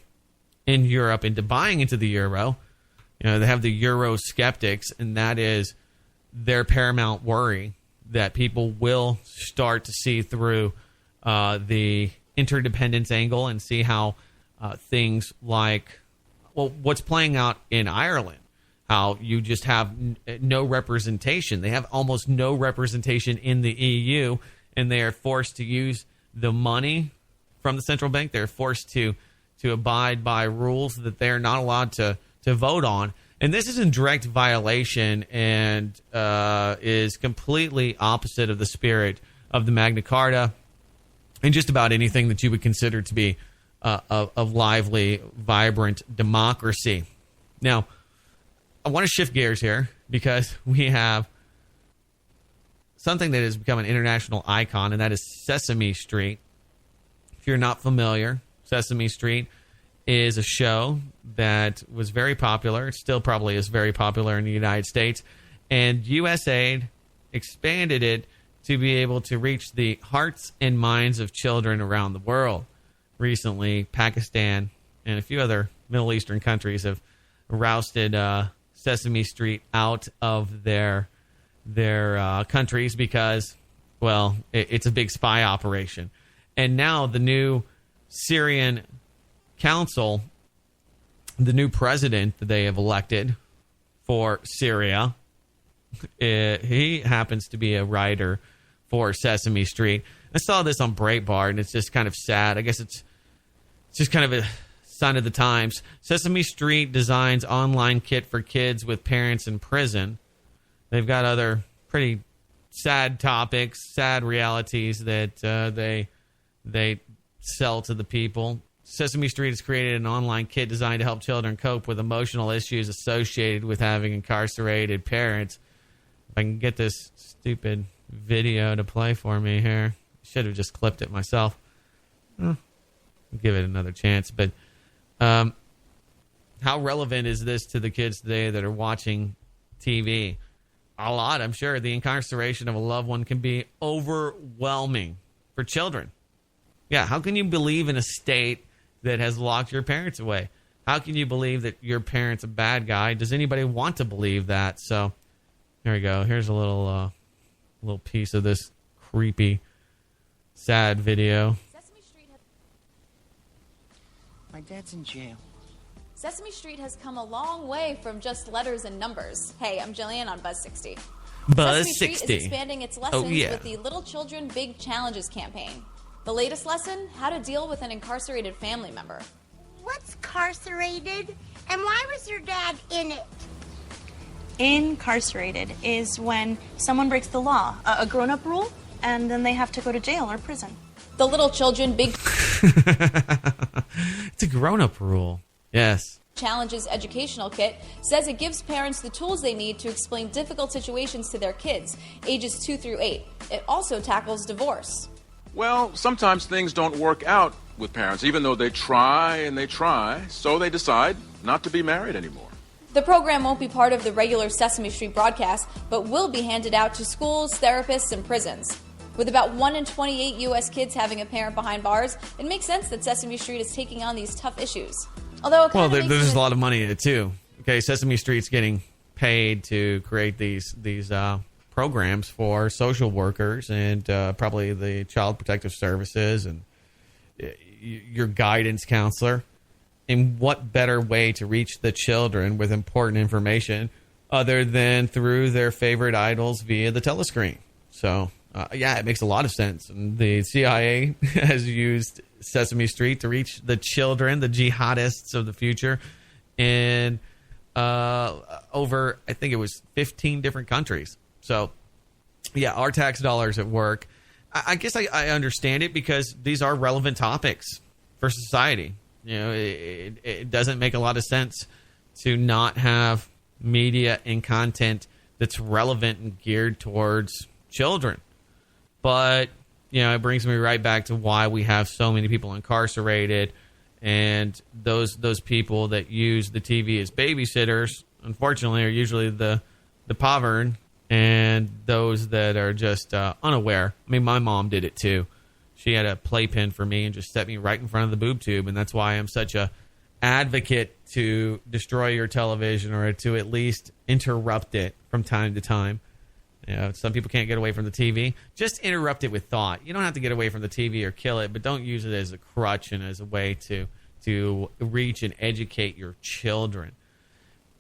in Europe into buying into the euro. You know, they have the euro skeptics, and that is their paramount worry, that people will start to see through the interdependence angle and see how things like, well, what's playing out in Ireland, how you just have no representation. They have almost no representation in the EU, and they are forced to use the money from the central bank. They're forced to abide by rules that they're not allowed to vote on. And this is in direct violation and is completely opposite of the spirit of the Magna Carta and just about anything that you would consider to be a lively, vibrant democracy. Now, I want to shift gears here because we have something that has become an international icon, and that is Sesame Street. If you're not familiar, Sesame Street is a show that was very popular. It still probably is very popular in the United States. And USAID expanded it to be able to reach the hearts and minds of children around the world. Recently, Pakistan and a few other Middle Eastern countries have rousted Sesame Street out of their countries because, well, it's a big spy operation. And now the new Syrian council, the new president that they have elected for Syria, he happens to be a writer for Sesame Street. I saw this on Breitbart, and it's just kind of sad. I guess it's just kind of a sign of the times. Sesame Street designs online kit for kids with parents in prison. They've got other pretty sad topics, sad realities that they sell to the people. Sesame Street has created an online kit designed to help children cope with emotional issues associated with having incarcerated parents. If I can get this stupid video to play for me here. Should have just clipped it myself. I'll give it another chance. But how relevant is this to the kids today that are watching TV? A lot, I'm sure. The incarceration of a loved one can be overwhelming for children. Yeah, how can you believe in a state that has locked your parents away? How can you believe that your parent's a bad guy? Does anybody want to believe that? So, here we go. Here's a little piece of this creepy, sad video. My dad's in jail. Sesame Street has come a long way from just letters and numbers. Hey, I'm Jillian on Buzz 60. Buzz Sesame 60. Street is expanding its lessons with the Little Children Big Challenges campaign. The latest lesson, how to deal with an incarcerated family member. What's incarcerated? And why was your dad in it? Incarcerated is when someone breaks the law, a grown-up rule, and then they have to go to jail or prison. The Little Children Big It's a grown-up rule. Yes. Challenges educational kit says it gives parents the tools they need to explain difficult situations to their kids, ages 2 through 8. It also tackles divorce. Well, sometimes things don't work out with parents, even though they try and they try, so they decide not to be married anymore. The program won't be part of the regular Sesame Street broadcast, but will be handed out to schools, therapists, and prisons. With about 1 in 28 U.S. kids having a parent behind bars, it makes sense that Sesame Street is taking on these tough issues. Although it there's a lot of money in it, too. Okay, Sesame Street's getting paid to create these programs for social workers and probably the Child Protective Services and your guidance counselor. And what better way to reach the children with important information other than through their favorite idols via the telescreen? So, it makes a lot of sense. And the CIA has used Sesame Street to reach the children, the jihadists of the future, in over, I think it was 15 different countries. So, our tax dollars at work. I guess I understand it because these are relevant topics for society. It doesn't make a lot of sense to not have media and content that's relevant and geared towards children. But, it brings me right back to why we have so many people incarcerated, and those people that use the TV as babysitters, unfortunately, are usually the poverty and those that are just unaware. I mean, my mom did it too. She had a playpen for me and just set me right in front of the boob tube, and that's why I'm such a advocate to destroy your television or to at least interrupt it from time to time. Some people can't get away from the TV. Just interrupt it with thought. You don't have to get away from the TV or kill it, but don't use it as a crutch and as a way to reach and educate your children.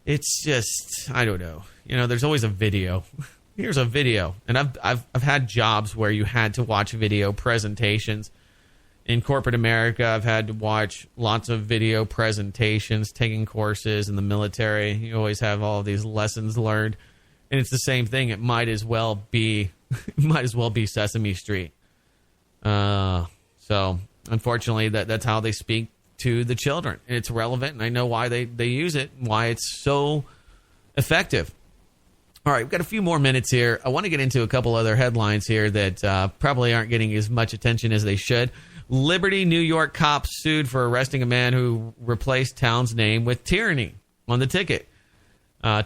It's just, I don't know. There's always a video. Here's a video. And I've had jobs where you had to watch video presentations. In corporate America, I've had to watch lots of video presentations, taking courses in the military. You always have all of these lessons learned. And it's the same thing. It might as well be Sesame Street. So unfortunately, that's how they speak to the children. And it's relevant, and I know why they use it, why it's so effective. All right, we've got a few more minutes here. I want to get into a couple other headlines here that probably aren't getting as much attention as they should. Liberty, New York cops sued for arresting a man who replaced town's name with tyranny on the ticket.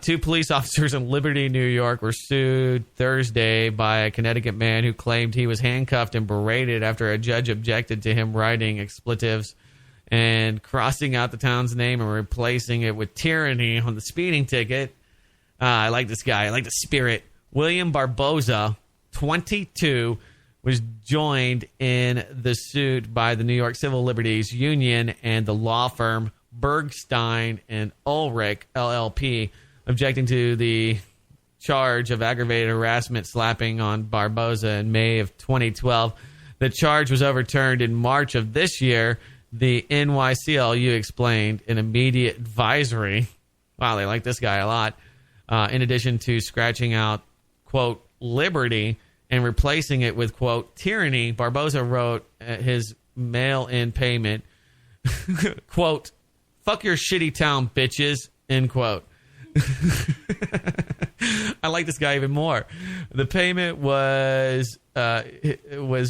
2 police officers in Liberty, New York were sued Thursday by a Connecticut man who claimed he was handcuffed and berated after a judge objected to him writing expletives and crossing out the town's name and replacing it with tyranny on the speeding ticket. I like this guy. I like the spirit. William Barboza, 22, was joined in the suit by the New York Civil Liberties Union and the law firm Bergstein and Ulrich, LLP, objecting to the charge of aggravated harassment slapping on Barboza in May of 2012. The charge was overturned in March of this year. The NYCLU explained an immediate advisory. Wow, they like this guy a lot. In addition to scratching out, quote, liberty and replacing it with, quote, tyranny, Barboza wrote his mail-in payment, quote, fuck your shitty town, bitches, end quote. I like this guy even more. The payment was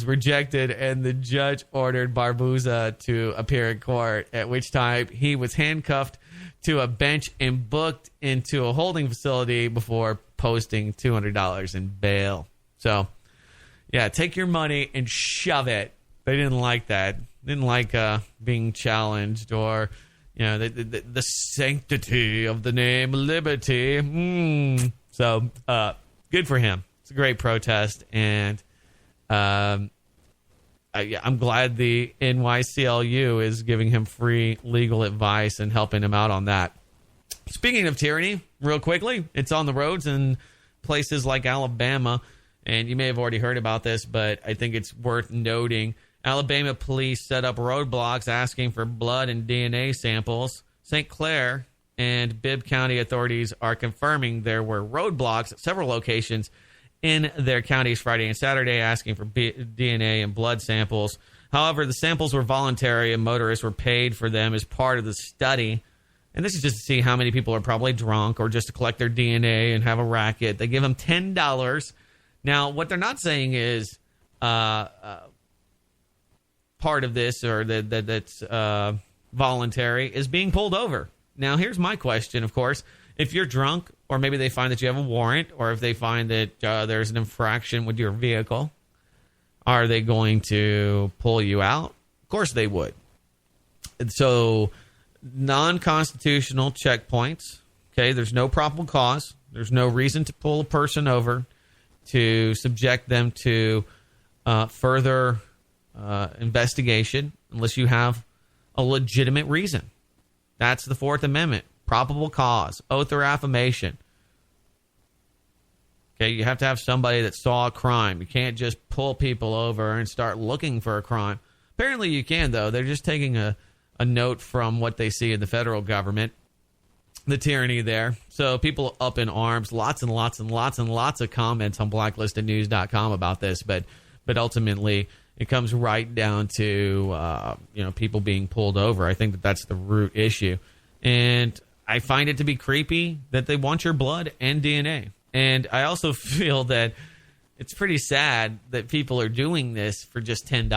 rejected, and the judge ordered Barboza to appear in court, at which time he was handcuffed to a bench and booked into a holding facility before posting $200 in bail. So, yeah, take your money and shove it. They didn't like that. Didn't like being challenged or, the sanctity of the name Liberty. So, good for him. It's a great protest, and I'm glad the NYCLU is giving him free legal advice and helping him out on that. Speaking of tyranny, real quickly, it's on the roads in places like Alabama, and you may have already heard about this, but I think it's worth noting. Alabama police set up roadblocks asking for blood and DNA samples. St. Clair and Bibb County authorities are confirming there were roadblocks at several locations in their counties Friday and Saturday asking for DNA and blood samples. However, the samples were voluntary and motorists were paid for them as part of the study. And this is just to see how many people are probably drunk or just to collect their DNA and have a racket. They give them $10. Now, what they're not saying is part of this or that's voluntary is being pulled over. Now, here's my question, of course. If you're drunk, or maybe they find that you have a warrant, or if they find that there's an infraction with your vehicle, are they going to pull you out? Of course they would. And so, non-constitutional checkpoints, okay, there's no probable cause. There's no reason to pull a person over to subject them to further investigation unless you have a legitimate reason. That's the Fourth Amendment. Probable cause, oath or affirmation. Okay, you have to have somebody that saw a crime. You can't just pull people over and start looking for a crime. Apparently you can, though. They're just taking a note from what they see in the federal government, the tyranny there. So people up in arms, lots and lots and lots and lots of comments on blacklistednews.com about this, but ultimately it comes right down to people being pulled over. I think that's the root issue. And I find it to be creepy that they want your blood and DNA. And I also feel that it's pretty sad that people are doing this for just $10.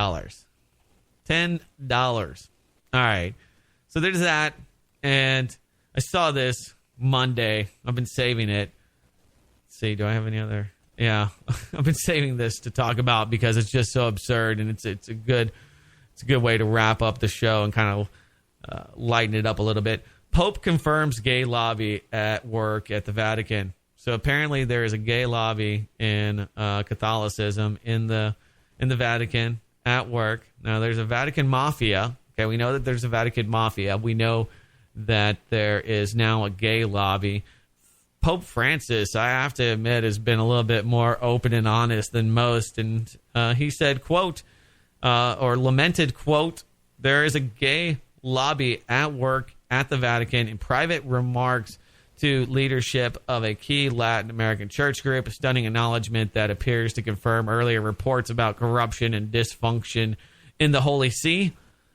$10. All right. So there's that. And I saw this Monday. I've been saving it. Let's see, do I have any other? Yeah. I've been saving this to talk about because it's just so absurd, and it's a good way to wrap up the show and kind of lighten it up a little bit. Pope confirms gay lobby at work at the Vatican. So apparently there is a gay lobby in Catholicism in the Vatican at work. Now there's a Vatican mafia. Okay, we know that there's a Vatican mafia. We know that there is now a gay lobby. Pope Francis, I have to admit, has been a little bit more open and honest than most. And he said, quote, or lamented, quote, there is a gay lobby at work at the Vatican. In private remarks to leadership of a key Latin American church group, a stunning acknowledgement that appears to confirm earlier reports about corruption and dysfunction in the Holy See.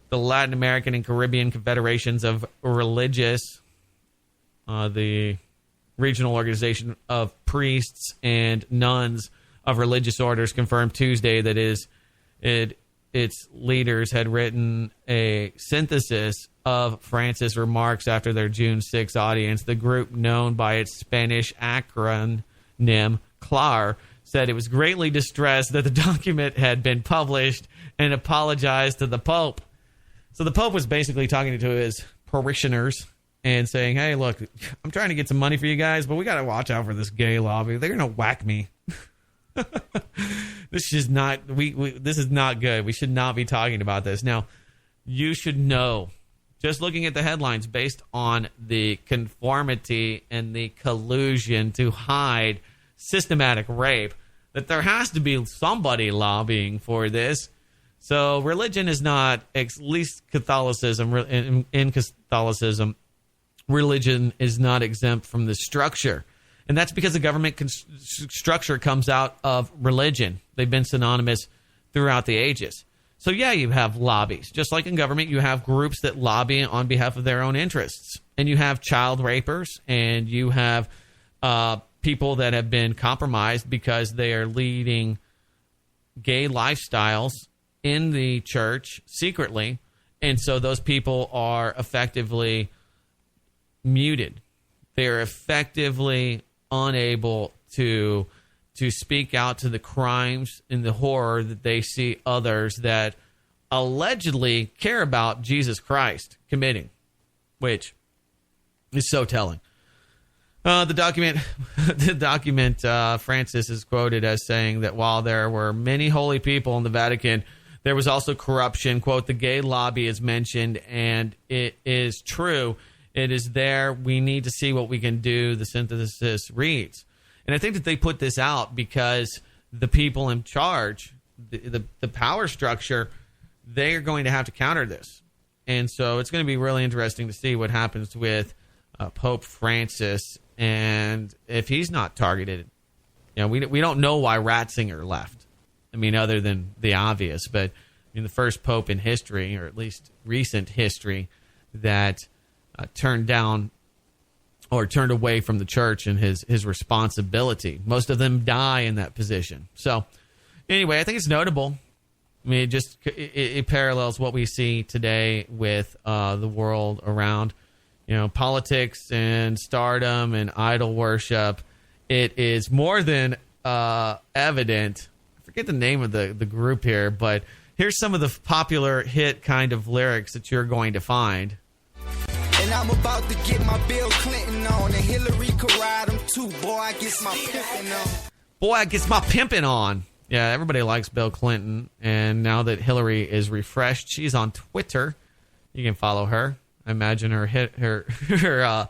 The Latin American and Caribbean Confederations of Religious, the regional organization of priests and nuns of religious orders, confirmed Tuesday that its leaders had written a synthesis of Francis' remarks after their June 6 audience. The group, known by its Spanish acronym CLAR, said it was greatly distressed that the document had been published and apologized to the Pope. So the Pope was basically talking to his parishioners and saying, hey, look, I'm trying to get some money for you guys, but we got to watch out for this gay lobby. They're going to whack me. This is not this is not good. We should not be talking about this. Now, you should know, just looking at the headlines, based on the conformity and the collusion to hide systematic rape, that there has to be somebody lobbying for this. So religion is not, at least Catholicism, in Catholicism, religion is not exempt from the structure. And that's because the government structure comes out of religion. They've been synonymous throughout the ages. So, yeah, you have lobbies. Just like in government, you have groups that lobby on behalf of their own interests. And you have child rapers, and you have people that have been compromised because they are leading gay lifestyles in the church secretly. And so those people are effectively muted. They are effectively unable to speak out to the crimes and the horror that they see others that allegedly care about Jesus Christ committing, which is so telling. The document Francis is quoted as saying that while there were many holy people in the Vatican, there was also corruption. Quote, the gay lobby is mentioned, and it is true. It is there. We need to see what we can do, the synthesis reads. And I think that they put this out because the people in charge, the power structure, they are going to have to counter this. And so it's going to be really interesting to see what happens with Pope Francis, and if he's not targeted. We don't know why Ratzinger left. I mean, other than the obvious, but the first pope in history, or at least recent history, that turned down or turned away from the church and his responsibility. Most of them die in that position. So anyway, I think it's notable. I mean, it parallels what we see today with the world around, politics and stardom and idol worship. It is more than evident. I forget the name of the group here, but here's some of the popular hit kind of lyrics that you're going to find. And I'm about to get my Bill Clinton on, and Hillary could ride him too. Boy, I gets my pimping on. Boy, I gets my pimping on. Yeah, everybody likes Bill Clinton, and now that Hillary is refreshed, she's on Twitter. You can follow her. I imagine her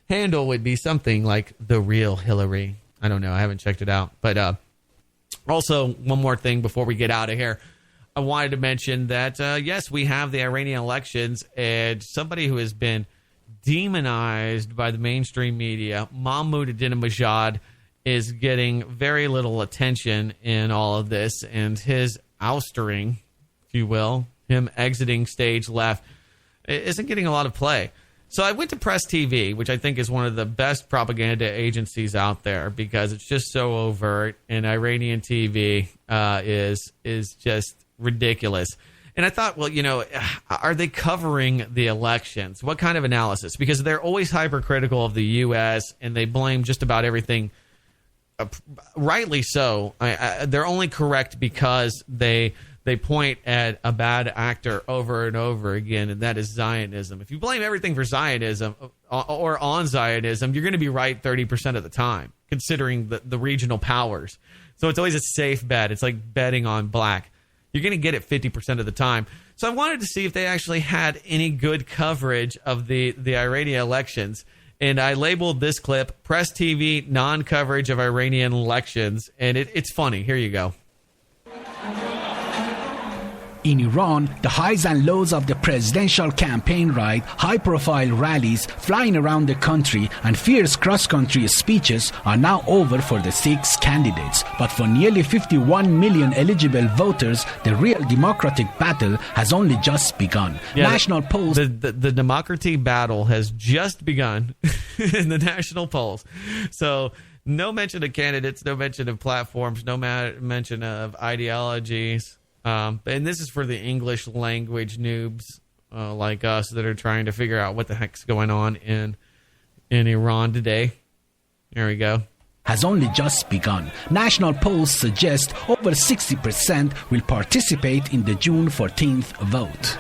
handle would be something like The Real Hillary. I don't know. I haven't checked it out. But also, one more thing before we get out of here. I wanted to mention that, yes, we have the Iranian elections, and somebody who has been demonized by the mainstream media, Mahmoud Ahmadinejad, is getting very little attention in all of this, and his oustering, if you will, him exiting stage left, isn't getting a lot of play. So I went to Press TV, which I think is one of the best propaganda agencies out there because it's just so overt, and Iranian TV is just ridiculous. And I thought, well, are they covering the elections? What kind of analysis? Because they're always hypercritical of the U.S., and they blame just about everything. Rightly so. They're only correct because they point at a bad actor over and over again, and that is Zionism. If you blame everything for Zionism or on Zionism, you're going to be right 30% of the time, considering the regional powers. So it's always a safe bet. It's like betting on black. You're going to get it 50% of the time. So I wanted to see if they actually had any good coverage of the Iranian elections. And I labeled this clip, Press TV non-coverage of Iranian elections. And it's funny. Here you go. In Iran, the highs and lows of the presidential campaign ride, high-profile rallies, flying around the country, and fierce cross-country speeches are now over for the 6 candidates. But for nearly 51 million eligible voters, the real democratic battle has only just begun. Yeah, national polls... The democracy battle has just begun in the national polls. So... no mention of candidates, no mention of platforms, no mention of ideologies. And this is for the English language noobs like us that are trying to figure out what the heck's going on in Iran today. There we go. Has only just begun. National polls suggest over 60% will participate in the June 14th vote.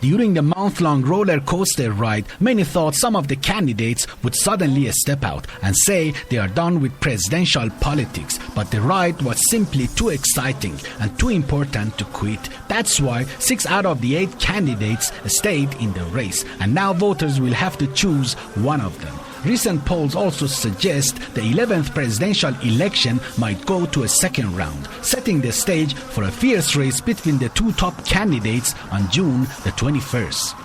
During the month-long roller coaster ride, many thought some of the candidates would suddenly step out and say they are done with presidential politics. But the ride was simply too exciting and too important to quit. That's why 6 out of the 8 candidates stayed in the race, and now voters will have to choose one of them. Recent polls also suggest the 11th presidential election might go to a second round, setting the stage for a fierce race between the 2 top candidates on June the 21st.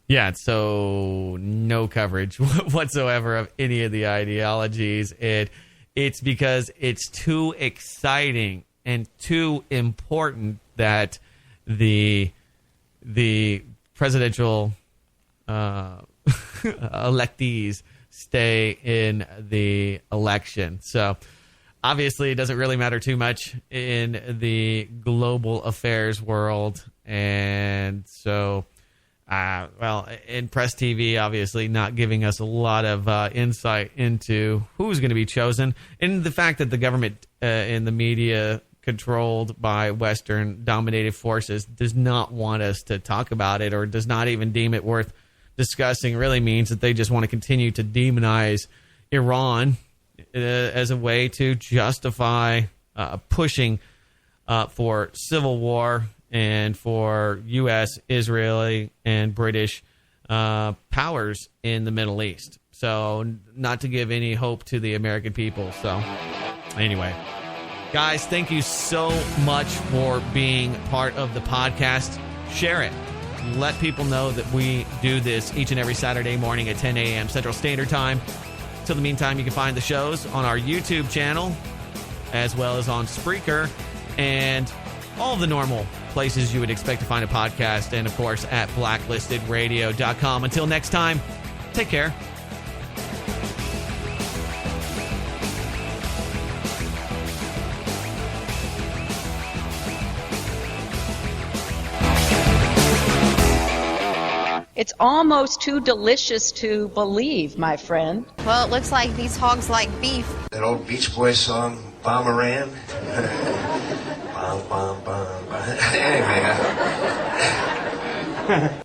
Yeah, so no coverage whatsoever of any of the ideologies. It's because it's too exciting and too important that the presidential electees stay in the election. So obviously it doesn't really matter too much in the global affairs world. And so, in Press TV, obviously not giving us a lot of insight into who's going to be chosen. And the fact that the government and the media controlled by Western dominated forces does not want us to talk about it, or does not even deem it worth discussing, really means that they just want to continue to demonize Iran as a way to justify pushing for civil war and for U.S., Israeli, and British powers in the Middle East. So not to give any hope to the American people. So anyway, Guys, thank you so much for being part of the podcast. Share it. Let people know that we do this each and every Saturday morning at 10 a.m. Central Standard Time. Till the meantime, you can find the shows on our YouTube channel, as well as on Spreaker, and all the normal places you would expect to find a podcast, and of course at blacklistedradio.com. Until next time, take care. It's almost too delicious to believe, my friend. Well, it looks like these hogs like beef. That old Beach Boys song, Bomberan. Bom, bom, bom, bom. Anyway.